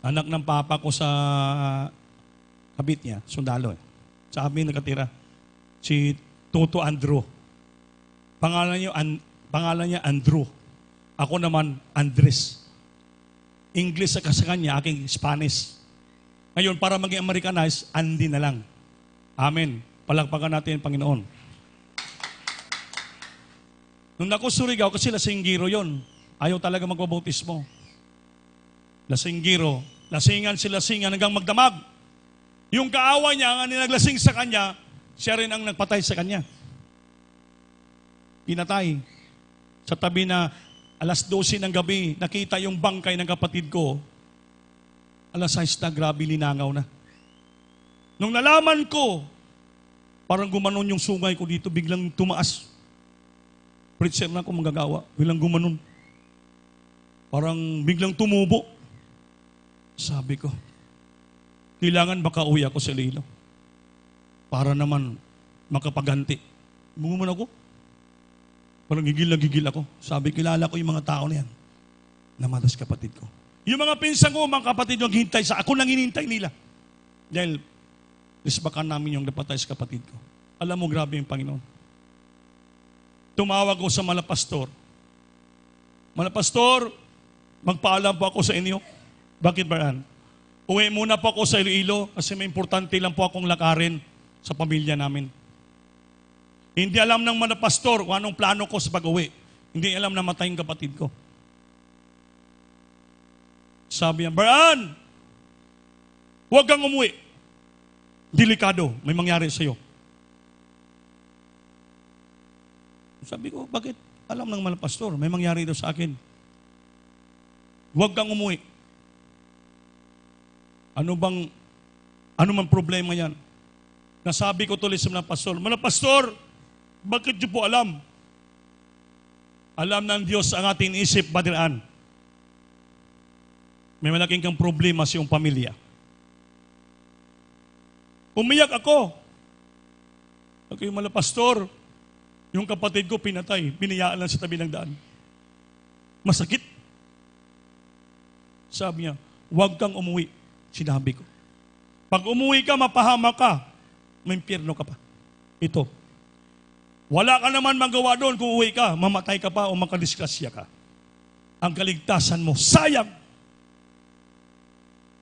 anak ng papa ko sa kabit niya, sundalo eh. Sa amin nakatira. Si Toto Andrew. Pangalan niya Andrew. Ako naman, Andres. English sa kanya, aking Spanish. Ngayon, para maging Americanized, Andy na lang. Amen. Palakpakan natin, Panginoon. Nung ako Surigao, kasi lasinggiro yon. Ayaw talaga magbabautismo. Lasinggiro. Lasingan hanggang magdamag. Yung kaawa niya, ang naglasing sa kanya, siya rin ang nagpatay sa kanya. Pinatay. Sa tabi na 12:00 ng gabi, nakita yung bangkay ng kapatid ko. 6:00 na, grabe linangaw na. Nung nalaman ko, parang gumanon yung sungay ko dito, biglang tumaas. Preacher na ako magagawa, biglang gumanon. Parang biglang tumubo. Sabi ko, kailangan baka uwi ako sa Iloilo. Para naman makapaganti. Bumuman ako. Parang gigil na gigil ako. Sabi, kilala ko yung mga tao na yan. Namatas kapatid ko. Yung mga pinsan ko, mga kapatid yung hintay sa ako nang hinintay nila. Dahil, isbakan namin yung napatay sa kapatid ko. Alam mo, grabe yung Panginoon. Tumawag ko sa malapastor. Malapastor, magpaalam po ako sa inyo. Bakit ba yan? Uwi muna po ako sa Iloilo kasi may importante lang po akong lakarin sa pamilya namin. Hindi alam ng malapastor kung anong plano ko sa pag-uwi. Hindi alam na matay yung kapatid ko. Sabi niya, Brian, huwag kang umuwi. Delikado, may mangyari sa'yo. Sabi ko, bakit? Alam ng mga pastor, may mangyari daw sa akin. Huwag kang umuwi. Ano mang problema yan? Nasabi ko tuloy sa mga pastor, bakit niyo po alam? Alam ng Diyos ang ating isip, Brother Ann. May malaking kang problema sa iyong pamilya. Umiyak ako. Okay, mga pastor, yung kapatid ko pinatay, biniyaan lang sa tabi ng daan. Masakit. Sabi niya, huwag kang umuwi. Sinabi ko. Pag umuwi ka, mapahama ka, may impyerno ka pa. Ito. Wala ka naman magawa doon kung uwi ka, mamatay ka pa o makadisgrasya ka. Ang kaligtasan mo, sayang.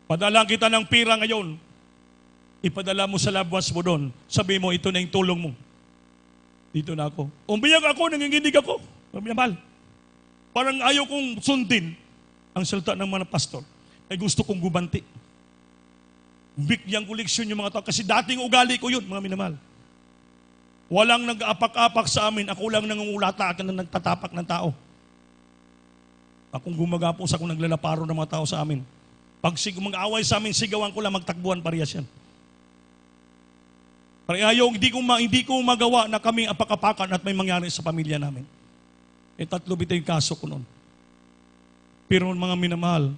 Padala kita ng pira ngayon. Ipadala mo sa loved ones mo doon. Sabi mo, ito na yung tulong mo. Dito na ako. Umiyak ako, nanginginig ako. Mahal. Parang ayaw kong sundin ang salita ng mga pastor. Ay gusto kong gubanti. Bigyang koleksyon yung mga tao. Kasi dating ugali ko yun, mga minamahal. Walang nag-aapak-apak sa amin. Ako lang nangungulata at nagtatapak ng tao. Akong gumagapos, akong naglalaparo ng mga tao sa amin. Pag mag-away sa amin, sigawan ko lang, magtakbuhan parehas yan. Ayaw, hindi ko magawa na kami apakapakan at may mangyari sa pamilya namin. 3 bitaw yung kaso ko noon. Pero mga minamahal,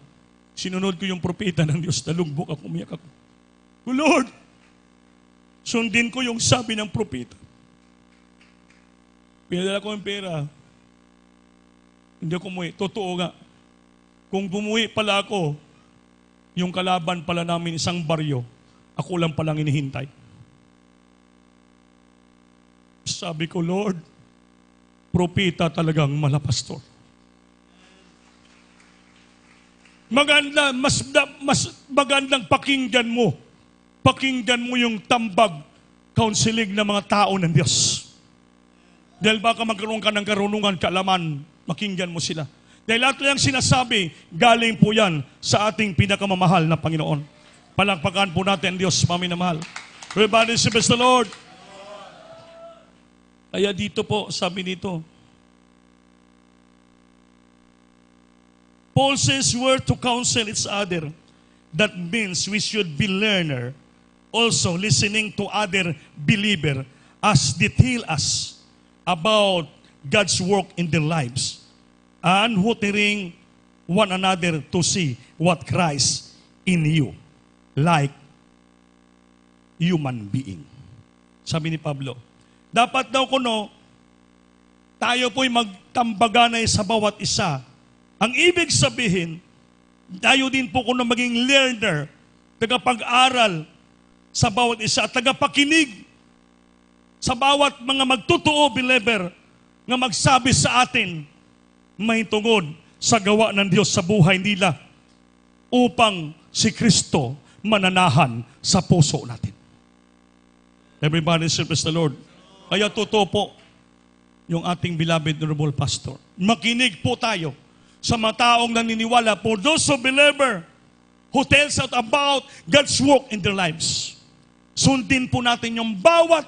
sinunod ko yung propeta ng Diyos, nalugbok ako, umiyak ako. Oh Lord, sundin ko yung sabi ng propeta. Pinadala ko yung pera. Hindi ako umuwi. Totoo nga. Kung bumuwi pala ako, yung kalaban pala namin isang baryo, ako lang palang inihintay. Sabi ko, Lord, propeta talagang malapastor. Maganda, mas magandang pakinggan mo. Pakinggan mo yung tambag, counseling ng mga tao ng Diyos. Dahil baka magkaroon ka ng karunungan, kaalaman, makinggan mo sila. Dahil lahat lang sinasabi, galing po yan sa ating pinakamamahal na Panginoon. Palakpakan po natin, Diyos, maminamahal. Everybody say, bless the Lord. Kaya dito po, sabi dito, Paul says we're to counsel each other. That means we should be learner, also listening to other believer as they tell us about God's work in their lives, and watering one another to see what Christ in you, like human being. Sabi ni Pablo, dapat daw kuno, tayo po'y magtambaganay sa bawat isa. Ang ibig sabihin, tayo din po kuno maging learner, tagapag-aral sa bawat isa, tagapakinig sa bawat mga magtotoo believer nga magsabi sa atin, may tungod sa gawa ng Diyos sa buhay nila upang si Kristo mananahan sa puso natin. Everybody serves the Lord. Kaya totoo po yung ating beloved honorable pastor. Makinig po tayo sa mga taong naniniwala, for those who believer who tells us about God's work in their lives. Sundin po natin yung bawat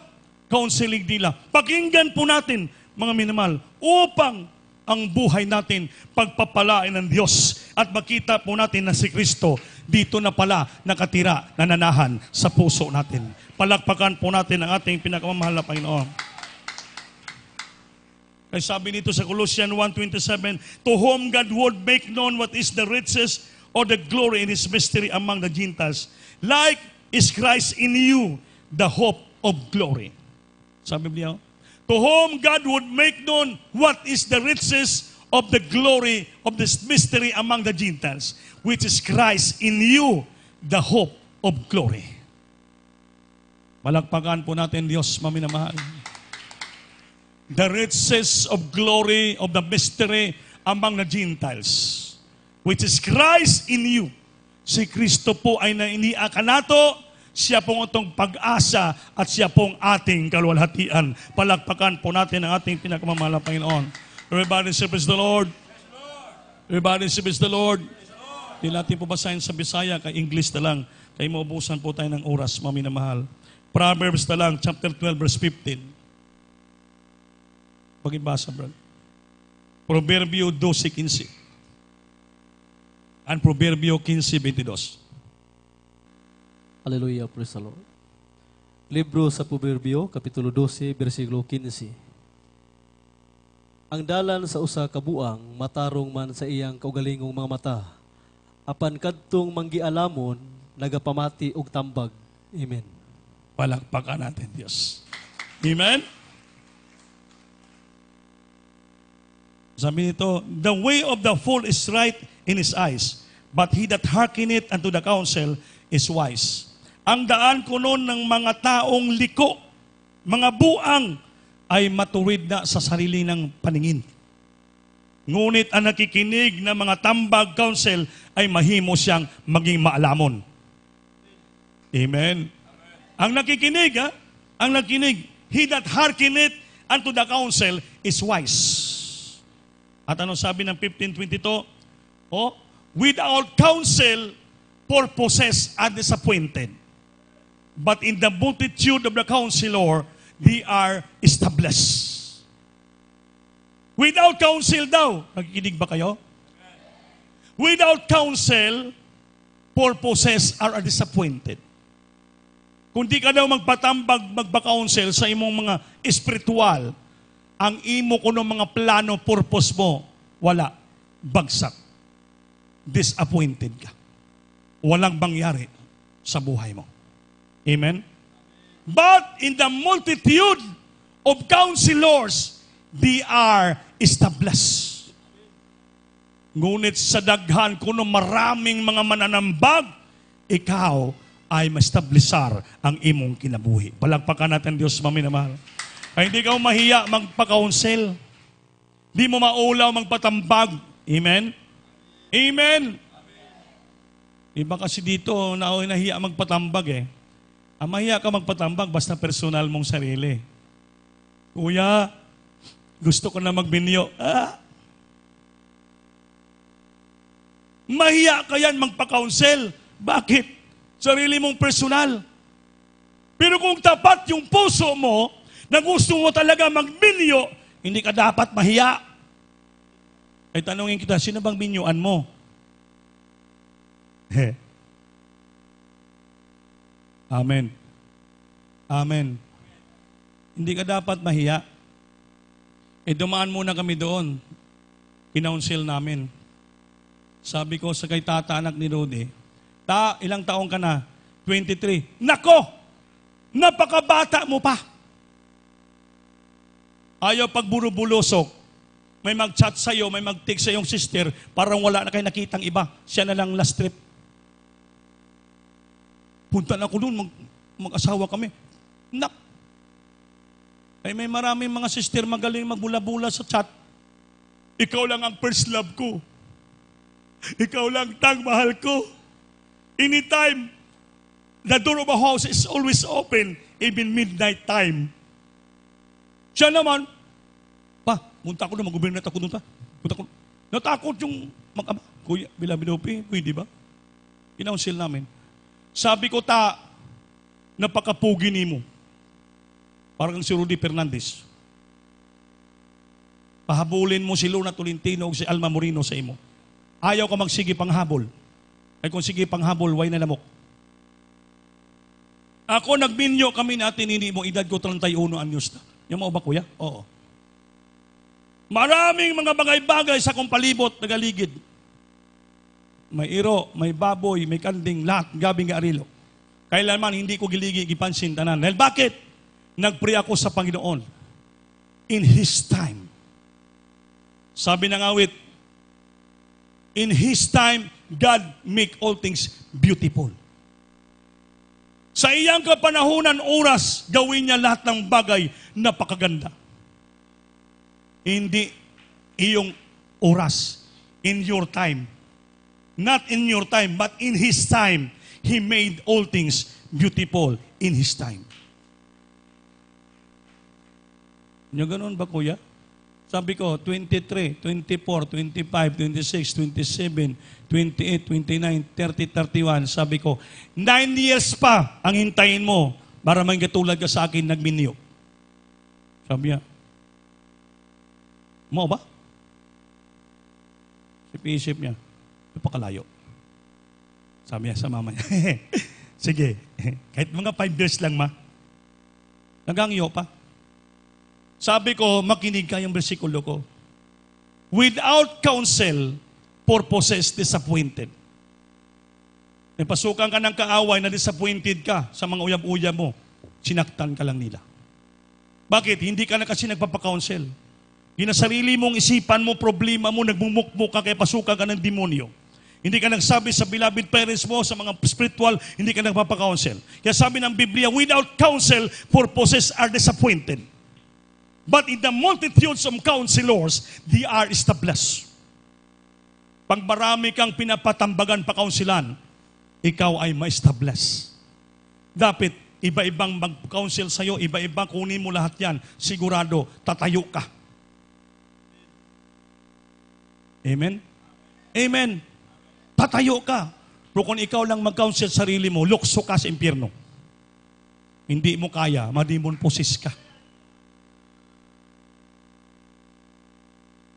counseling nila. Pakinggan po natin, mga minamahal, upang ang buhay natin pagpapalain ng Diyos at makita po natin na si Kristo dito na pala nakatira, nananahan sa puso natin. Palakpakan po natin ang ating pinakamamahal na Panginoon. Kaya sabi nito sa Colossians 1:27, to whom God would make known what is the riches or the glory in His mystery among the Gentiles, like is Christ in you, the hope of glory. Sabi niya, to whom God would make known what is the riches of the glory of this mystery among the Gentiles, which is Christ in you, the hope of glory. Palakpakan po natin, Diyos, maminamahal. The riches of glory of the mystery among the Gentiles, which is Christ in you. Si Kristo po ay nainiakan nato, siya pong itong pag-asa at siya pong ating kaluwalhatian. Palakpakan po natin ang ating pinakamamahal na Panginoon. Everybody serves the Lord. Everybody serves the Lord. Hindi natin po basahin sa Bisaya, kay English na lang. Kaya maubusan po tayo ng oras, maminamahal. Proverbs na lang, chapter 12, verse 15. Pagibasa, brother. Proverbio 12:15. And Proverbio 15:22. Hallelujah, praise the Lord. Libro sa Proverbio, Kapitulo 12, versikulo 15. Ang dalan sa usa ka buang, matarong man sa iyang kaugalingong mga mata. Apan kadtong manggialamon, nagapamati og tambag. Amen. Palakpakan natin, Diyos. Amen? Sabi nito, the way of the fool is right in his eyes, but he that hearkeneth unto the counsel is wise. Ang daan kuno ng mga taong liko, mga buang, ay matuwid na sa sarili ng paningin. Ngunit ang nakikinig ng mga tambag counsel ay mahimo siyang maging maalamon. Amen? Ang nakikinig, ang nakikinig, he that hearkeneth unto the counsel is wise. At ano sabi ng 15:22? Without counsel, purposes are disappointed. But in the multitude of the counselor, they are established. Without counsel daw, nakikinig ba kayo? Without counsel, purposes are disappointed. Kung di ka daw magpatambag, magpa-counsel sa imong mga espiritual, ang imo kuno mga plano, purpose mo, wala. Bagsak. Disappointed ka. Walang mangyari sa buhay mo. Amen? But in the multitude of counselors, they are established. Ngunit sa daghan kuno maraming mga mananambag, ikaw ay mastablisar ang imong kinabuhi. Palagpakan natin Diyos, maminamahal. Ay hindi ka mahiya magpa-counsel. Hindi mo maulaw magpatambag. Amen? Amen? Iba kasi dito, nahiya magpatambag eh. Ang mahiya ka magpatambag, basta personal mong sarili. Kuya, gusto ko na magbinyo. Mahiya ka yan magpa-counsel. Bakit? Sarili mong personal. Pero kung tapat yung puso mo, na gusto mo talaga magbinyo, hindi ka dapat mahiya. Ay tanungin kita, sino bang binyuan mo? Amen. Amen. Hindi ka dapat mahiya. Dumaan muna kami doon. Kinounsel namin. Sabi ko sa kay tata, anak ni Rudy, ilang taong ka na? 23. Nako! Napakabata mo pa. Ayaw pagburo-bulosok. May mag-chat sa'yo, may mag-text sa'yong sister, parang wala na kayo nakitang iba. Siya na lang last trip. Punta na ako doon, mag-asawa kami. Nak! Ay may maraming mga sister magaling magbula-bula sa chat. Ikaw lang ang first love ko. Ikaw lang tang mahal ko. Anytime, the door of a house is always open, even midnight time. Siya naman, punta ko na, mag-government ako doon. Natakot yung mag-ama. Kuya, Bilabidopi, pwede ba? Kinounsel namin. Sabi ko, napakapugi ni mo. Parang si Rudy Fernandez. Pahabulin mo si Luna Tolentino o si Alma Moreno sa imo. Ayaw ka magsige panghabol. Ay kung sige panghabol, way na lamok. Ako nagbinyo kami natin, hindi mo edad ko 31 anyos na. Yung mo ba kuya? Oo. Maraming mga bagay-bagay sa kong palibot, nagaligid. May iro, may baboy, may kanding, lahat, gabing arilo. Kailanman hindi ko giligi, gipansin tanan. Dahil bakit? Nagpray ako sa Panginoon. In His time. Sabi ng awit, in His time, God make all things beautiful. Sa iyang kapanahunan oras, gawin niya lahat ng bagay napakaganda. Hindi iyong oras. In your time. Not in your time, but in His time. He made all things beautiful in His time. Nyo ganun ba, kuya? Sabi ko, 23, 24, 25, 26, 27, 28, 29, 30, 31. Sabi ko, 9 years pa ang hintayin mo para may katulad ka sa akin nagminyo. Sabi niya, mo ba? Isip niya, napakalayo. Sabi niya sa mama niya, sige, kahit mga 5 years lang ma. Nagangyo pa. Sabi ko, makinig ka yung bersikulo ko. Without counsel, purposes disappointed. May pasukan ka ng kaaway na disappointed ka sa mga uyab-uyab mo, sinaktan ka lang nila. Bakit? Hindi ka na kasi nagpapakounsel. Ginasarili mong isipan mo, problema mo, nagmumukmuk ka kaya pasukan ka ng demonyo. Hindi ka nagsabi sa beloved parents mo, sa mga spiritual, hindi ka nagpapakounsel. Kaya sabi ng Biblia, without counsel, purposes are disappointed. But in the multitudes of counselors, they are established. Pag marami kang pinapatambagan pa-counselan, ikaw ay ma-establish. Dapat, iba-ibang mag-counsel sa'yo, iba-ibang kunin mo lahat yan, sigurado, tatayo ka. Amen? Amen. Tatayo ka. Pero kung ikaw lang mag-counsel sarili mo, lukso ka sa impyerno. Hindi mo kaya, madimon posis ka.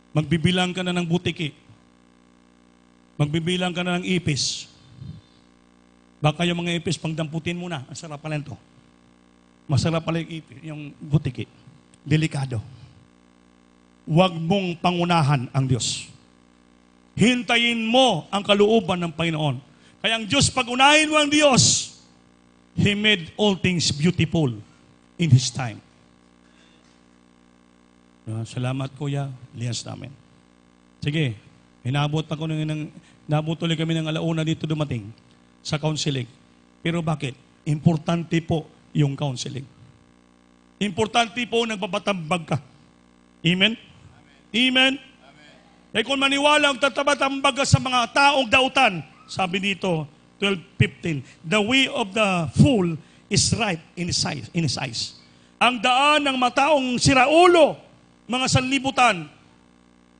Magbibilang ka na ng butiki. Magbibilang ka na ng ipis. Baka yung mga ipis, pangdamputin mo na. Ang sarap pala ito. Masarap pala yung ipis, yung butiki. Delikado. Huwag mong pangunahan ang Diyos. Hintayin mo ang kalooban ng Panginoon. Kaya ang Diyos, pag unahin mo ang Diyos, He made all things beautiful in His time. Salamat, Kuya. Liyas namin. Sige, hinabot tuloy kami ng alauna dito dumating sa counseling. Pero bakit? Importante po yung counseling. Importante po nagbabatambag ka. Amen? Amen? Kaya kung maniwala ang tatabatambag ka sa mga taong dautan, sabi dito, 12:15, the way of the fool is right in his eyes. Ang daan ng mataong siraulo, mga sanlibutan,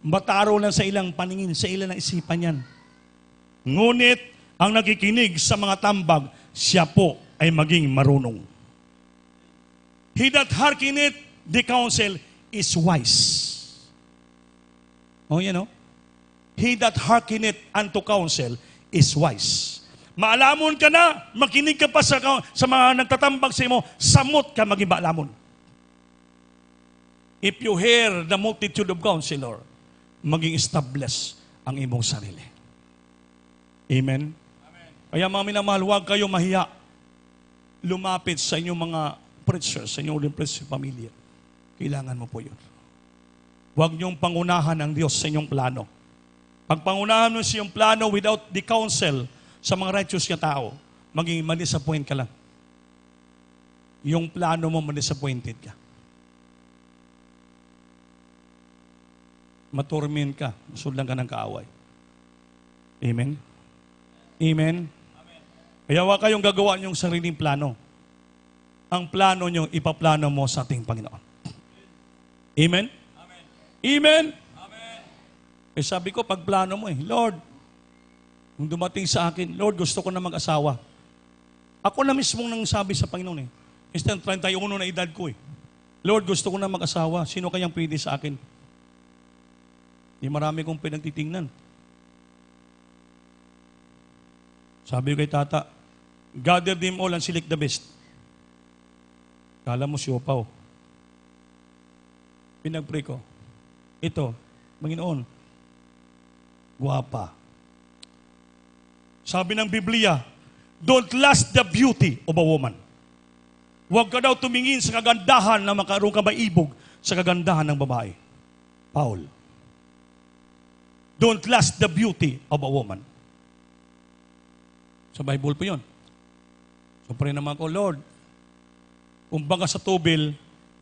mataro lang sa ilang paningin, sa ilang isipan yan. Ngunit, ang nakikinig sa mga tambag, siya po ay maging marunong. He that hearkeneth the counsel is wise. Oh, yan o. He that hearkeneth unto counsel is wise. Maalamon ka na, makinig ka pa sa mga nagtatambag sa imo, samot ka maging maalamon. If you hear the multitude of counselor, maging establish ang imong sarili. Amen? Amen. Kaya mga minamahal, huwag kayo mahiya. Lumapit sa inyong mga preachers, sa inyong preacher pamilya. Kailangan mo po yun. Huwag niyong pangunahan ang Diyos sa inyong plano. Pag pangunahan mo sa iyong plano without the counsel sa mga righteous na tao, maging ma-disappoint ka lang. Yung plano mo, ma-disappointed ka. Maturmin ka, masundan ka ng kaaway. Amen? Amen? Kaya huwag kayong gagawa niyong sariling plano. Ang plano niyo, ipaplano mo sa ating Panginoon. Amen? Amen? Amen? Amen. Eh sabi ko, pag plano mo Lord, kung dumating sa akin, Lord, gusto ko na mag-asawa. Ako na mismong nang sabi sa Panginoon Instead 31 na edad ko Lord, gusto ko na mag-asawa. Sino kayang pwede sa akin? Marami kong pinagtitingnan. Sabi ko kay Tata, gather them all and select the best. Kala mo siopaw. Pinag-pray ko. Ito, Panginoon, guwapa. Sabi ng Biblia, don't lust the beauty of a woman. Huwag ka daw tumingin sa kagandahan na makaroon ka maibog sa kagandahan ng babae. Paul. Don't lust the beauty of a woman. Sa Bible po yun. So pray naman ko, Lord, kung baga sa tubil,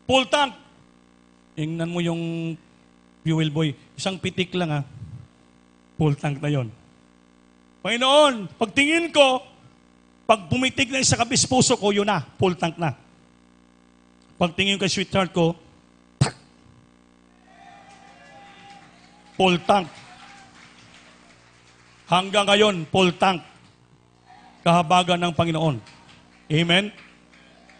full tank. Ingnan mo yung fuel boy. Isang pitik lang full tank na yon. Panginoon, pagtingin ko, pag pumitik na isa kabis puso ko, yun na, full tank na. Pagtingin ko kay sweetheart ko, tak. Full tank. Hanggang ngayon, full tank. Kahabagan ng Panginoon. Amen?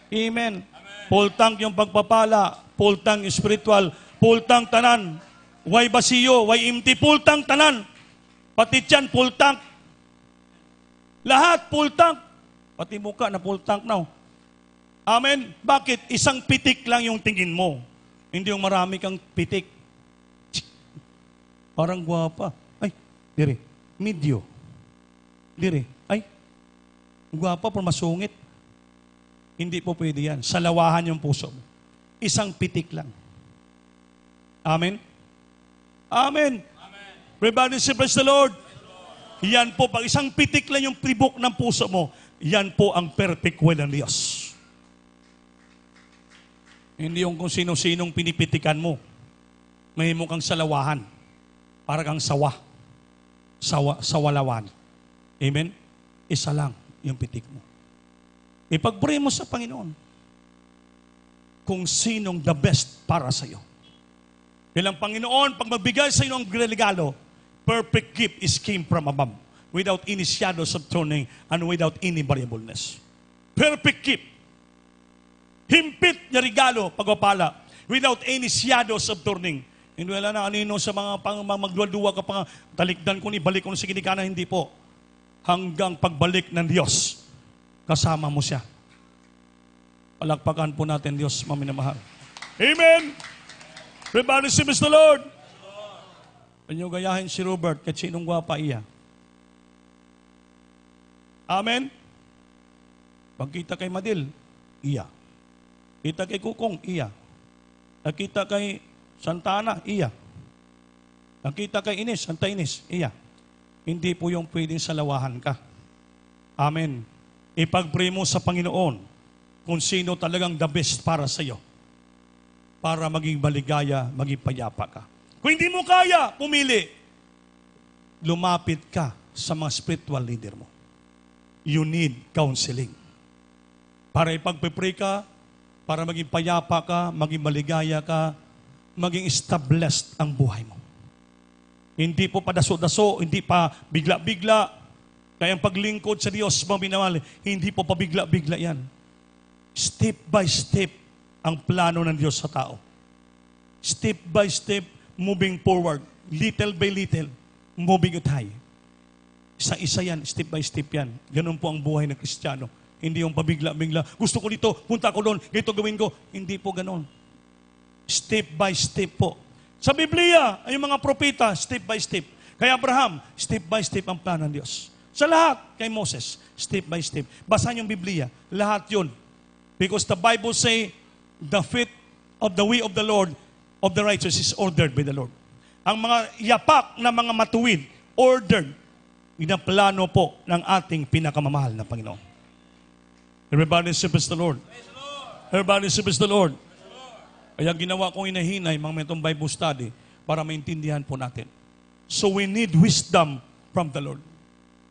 Amen. Full tank yung pagpapala, full tank spiritual, full tank tanan. Why basiyo, why empty, full tank tanan. Pati tiyan, full tank. Lahat, full tank. Pati mukha na full tank now. Amen? Bakit? Isang pitik lang yung tingin mo. Hindi yung marami kang pitik. Parang guwapa. Ay, dire. Medyo. Dire. Ay, guwapa pero masungit. Hindi po pwede yan. Salawahan yung puso mo. Isang pitik lang. Amen? Amen. Amen. Everybody say, praise the Lord. Yan po, pag isang pitik lang yung tibok ng puso mo, yan po ang perfect will ng Diyos. Hindi yung kung sino-sinong pinipitikan mo. May mo kang salawahan. Para kang sawa. Sawalawan. Amen? Isa lang yung pitik mo. Ipag-pray mo sa Panginoon kung sinong the best para sa iyo. Bilang Panginoon, pag magbigay sa iyo ng regalo, perfect gift is came from above without any shadows of turning and without any variableness. Perfect gift. Himpit na regalo, pagpapala, without any shadows of turning. Hindi wala na anino sa mga magduwa-duwa ka pa, talikdan ko ni, balik ko sa kinikanan, hindi po. Hanggang pagbalik ng Diyos, kasama mo siya. Palakpakan po natin, Diyos, maminamahal. Amen! Everybody say, Mr. Lord! Panyo gayahin si Robert, kahit sinong gwapa iya. Amen? Pagkita kay Madil, iya. Kita kay Kukong, iya. Nakita kay Santana, iya. Nakita kay Ines, Santa Ines, iya. Hindi po yung pwedeng salawahan ka. Amen. Ipag-pray mo sa Panginoon kung sino talagang the best para sa iyo. Para maging maligaya, maging payapa ka. Kung hindi mo kaya, pumili. Lumapit ka sa mga spiritual leader mo. You need counseling. Para ipag-pray ka, para maging payapa ka, maging maligaya ka, maging established ang buhay mo. Hindi po padaso-daso, hindi pa bigla-bigla. Kaya ang paglingkod sa Diyos, mga minamahal, hindi po pabigla-bigla yan. Step by step ang plano ng Diyos sa tao. Step by step, moving forward. Little by little, moving it high. Isa-isa yan, step by step yan. Ganun po ang buhay ng Kristiyano. Hindi yung pabigla-bigla. Gusto ko dito, punta ko doon, ganito gawin ko. Hindi po ganun. Step by step po. Sa Biblia, ay mga propeta, step by step. Kay Abraham, step by step ang plano ng Diyos. Sa lahat, kay Moses, step by step. Basahin yung Biblia, lahat yun. Because the Bible say, the feet of the way of the Lord, of the righteous is ordered by the Lord. Ang mga yapak na mga matuwid, ordered, inaplano po ng ating pinakamamahal na Panginoon. Everybody serves the Lord. Everybody serves the Lord. Kaya ginawa kong inahinay mga metong Bible study para maintindihan po natin. So we need wisdom from the Lord.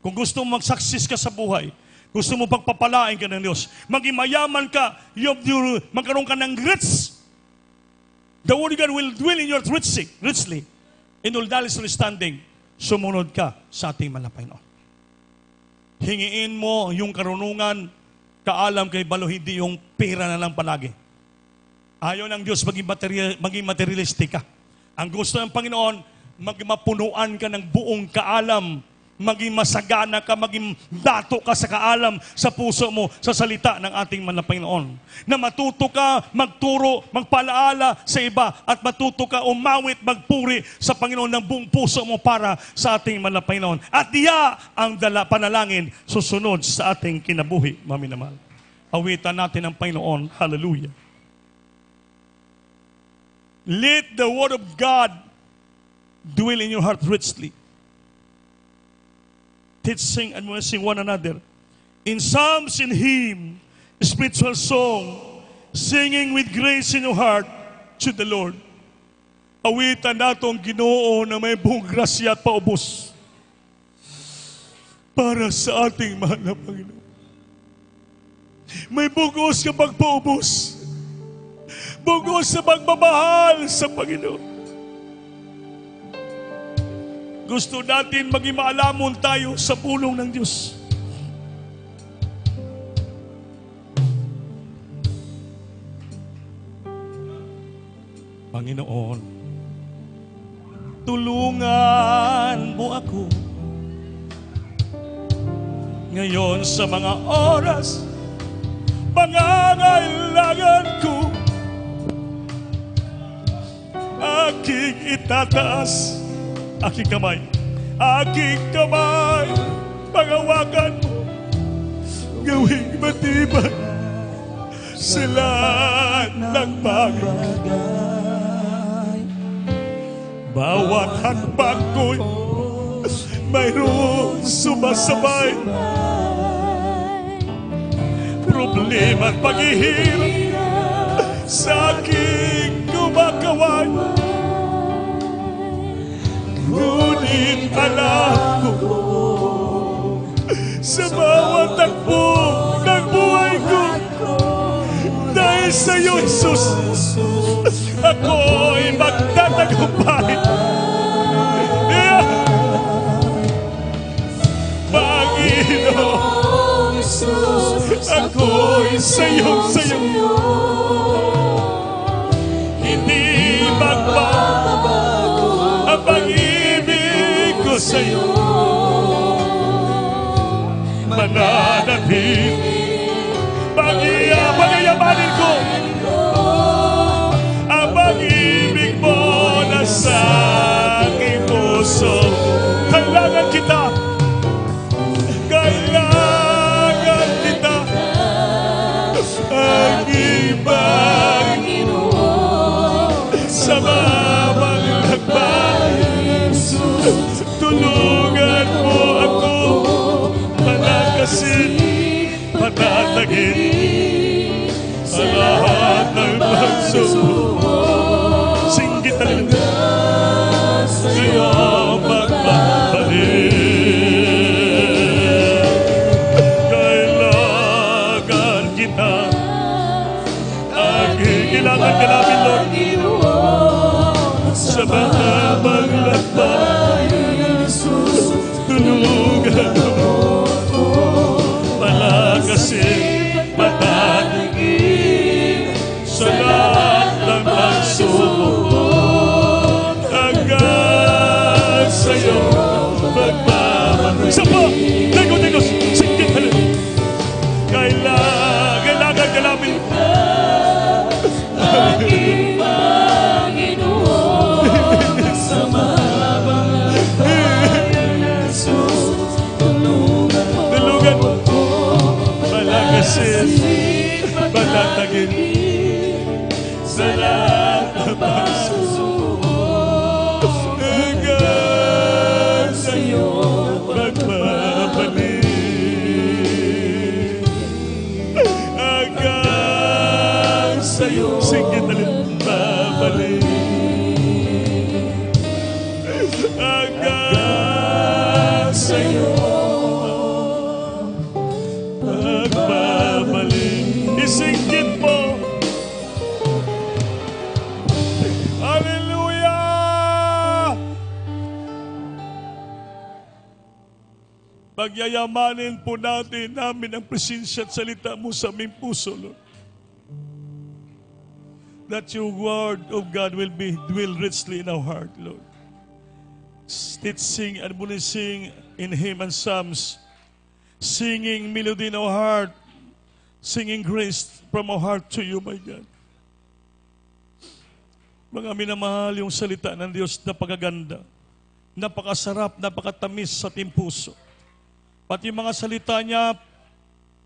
Kung gusto mo mag-success ka sa buhay, gusto mo pagpapalain ka ng Diyos, maging mayaman ka, magkaroon ka ng rich. The Word of God will dwell in your richly. In all that is understanding, sumunod ka sa ating Panginoon. Hingiin mo yung karunungan, kaalam kay balo, hindi yung pera na lang palagi. Ayaw ng Diyos maging materialistic ka. Ang gusto ng Panginoon, maging mapunuan ka ng buong kaalam, maging masagana ka, maging dato ka sa kaalam sa puso mo, sa salita ng ating Panginoon. Na matuto ka magturo, magpalaala sa iba, at matuto ka umawit, magpuri sa Panginoon ng buong puso mo para sa ating Panginoon. At diya ang panalangin susunod sa ating kinabuhi, maminamahal. Awitan natin ang Panginoon. Hallelujah. Let the Word of God dwell in your heart richly. Teaching and blessing one another. In psalms, in hymn, spiritual song, singing with grace in your heart to the Lord. Awitan natong Ginoo na may buong grasya at paubos para sa ating mahal na Panginoon. May bugos ka pagpaubos. Bugos sa pagmamahal sa Panginoon. Gusto natin maging maalamon tayo sa pulong ng Diyos. Panginoon, tulungan mo ako ngayon sa mga oras pangangailangan ko. Aking itataas aking kamay, panghawakan mo, gawing matibay sila ng bagay. Bawat hakbang ko'y mayroong sumasabay. Problema at paghihirap sa aking kumakaway. Ngunit alam ko sa bawat takbo ng buhay ko, dahil sa iyo, Jesus, ako'y magtatagumpay. Panginoon, ako'y sa iyo. Hindi magbabago ang pag-ibig ko sa iyo. Mananatili Yayayanin ko ang pag-ibig mo na sa aking puso. Kailangan kita. Kailangan kita. Aking Panginoon, sa bawang lakbay, tulungan mo ako palakasin, patatagin sa lahat ng pagsubok. Singgit talaga sa'yo magpapalin. Kailangan kita. Kailangan ka namin, Lord. Sa mahabang lakbay, tulungan mo ako palakasin, patatagin sa lahat ng pagsubok. Hanggang sa'yo magpapalin. Isa pa! Tego, singgit ka lang. Kailangan ka namin. Aking Panginoon, sa mahabang lakbayan, Jesus, tulungan mo ako palakasin, patatagin sa lahat ng pagsubok. Hanggang sa'yo magpapalin. Hanggang sa'yo, sige talim, babalik. Hanggang sa'yo magbabalik. Isinggit mo. Hallelujah! Pagyayamanin po namin ang presensya at salita mo sa aming puso, Lord. That your word of God will dwell richly in our heart, Lord. Let's sing, admonishing in hymn and psalms, singing melody in our heart, singing grace from our heart to you, my God. Mga minamahal, yung salita ng Diyos, napakaganda, napakasarap, napakatamis sa ating puso. Pati yung mga salita niya,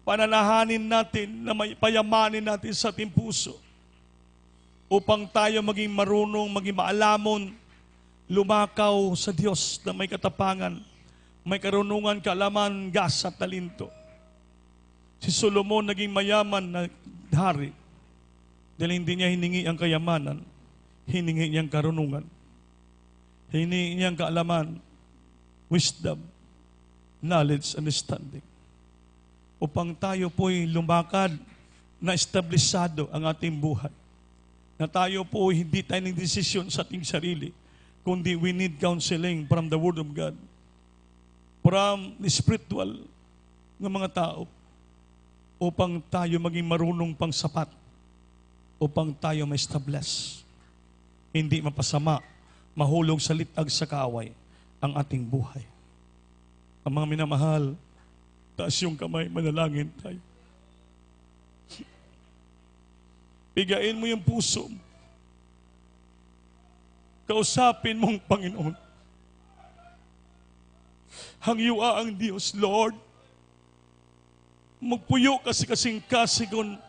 pananahanin natin, na may payamanin natin sa ating puso, upang tayo maging marunong, maging maalamon, lumakaw sa Diyos na may katapangan, may karunungan, kaalaman, gas at talento. Si Solomon naging mayaman na hari dahil hindi niya hiningi ang kayamanan, hiningi niyang karunungan, hiningi niyang kaalaman, wisdom, knowledge, understanding, upang tayo po'y lumakad na establisado ang ating buhay. Na tayo po hindi tayo ng desisyon sa ating sarili, kundi we need counseling from the Word of God, from the spiritual ng mga tao, upang tayo maging marunong pang sapat, upang tayo ma-establish, hindi mapasama, mahulog sa litag sa kaaway ang ating buhay. Ang mga minamahal, taas yung kamay, manalangin tayo. Bigayin mo yung puso mo. Kausapin mong Panginoon. Hangyua ang Diyos, Lord. Magpuyo kasi kasing kasigon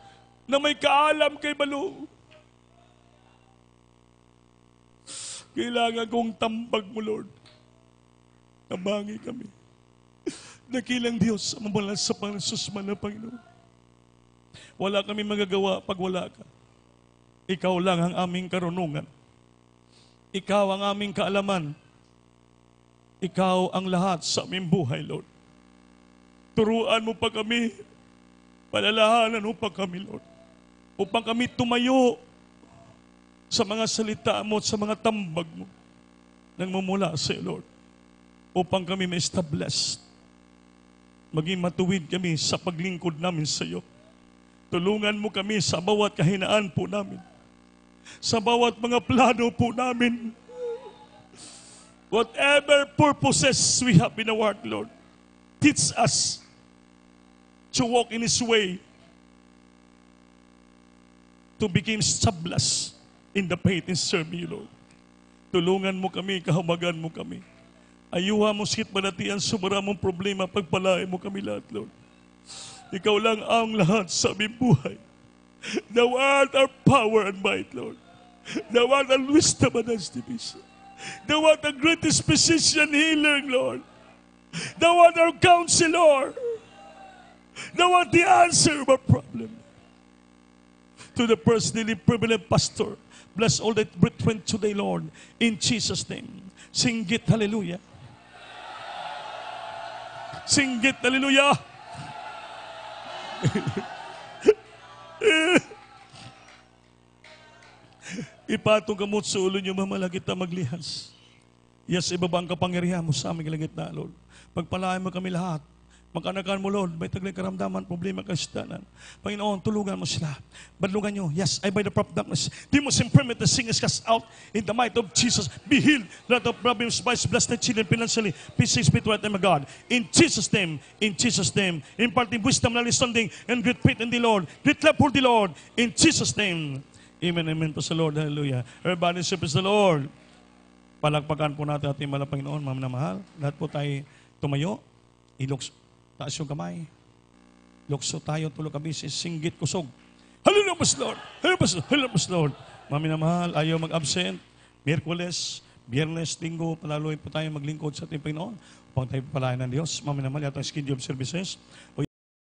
na may kaalam kay Balo. Kailangan kong tambag mo, Lord. Tabangi kami. Dakilang Diyos, mamalas sa Panginoon na Panginoon. Wala kami magagawa pag wala ka. Ikaw lang ang aming karunungan. Ikaw ang aming kaalaman. Ikaw ang lahat sa aming buhay, Lord. Turuan mo pa kami. Palalahanan mo pa kami, Lord. Upang kami tumayo sa mga salita mo at sa mga tambag mo nang mumula sa iyo, Lord. Upang kami ma-establish. Maging matuwid kami sa paglingkod namin sa iyo. Tulungan mo kami sa bawat kahinaan po namin. Sa bawat mga plano po namin. Whatever purposes we have in our heart, Lord, teach us to walk in His way. to become established in the faith and serve you, Lord. Tulungan mo kami, kahumagan mo kami. Ayuha mo sikit manatian, sumara mong problema, pagpalain mo kami lahat, Lord. Ikaw lang ang lahat sa aming buhay. Thou art our power and might, Lord. Thou art our wisdom and estimation. Thou art the greatest physician healer, Lord. Thou art our counselor. Thou art the answer of our problem. To the personally privileged pastor, bless all that brethren today, Lord, in Jesus' name. Sing it, hallelujah. Sing it, hallelujah. Ipatong kamot sa ulo niyo, mamalagit na maglihas. Yes, ibaba ang kapangyarihan mo sa aming langit na, Lord. Pagpalain mo kami lahat. Magkanakan mo, Lord, may taglay karamdaman, problema, kasitanan. Panginoon, tulungan mo sila. Badlugan nyo. Yes, I by the prophet darkness. Demons and primitive singers cast out in the might of Jesus. Be healed. Lot of problems, vice, bless the children financially. Peace, spiritual, and God. In Jesus' name, imparting wisdom, understanding, and great faith in the Lord. Great love for the Lord. In Jesus' name. Amen, amen po sa Lord. Hallelujah. Everybody praise the Lord. Palakpakan po natin ating mahal na Panginoon, ma'am na mahal. Lahat po tayo tumayo. Taas yung kamay. Lukso tayo, tulog kami, singgit kusog. Hallelujah, mas Lord! Hallelujah, mas Lord! Mami na mahal, ayaw mag-absent. Miyerkules, Biyernes, Linggo, palaluin po tayo maglingkod sa ating Panginoon upang tayo palayan ng Diyos. Mami na mahal, yata ang schedule of services.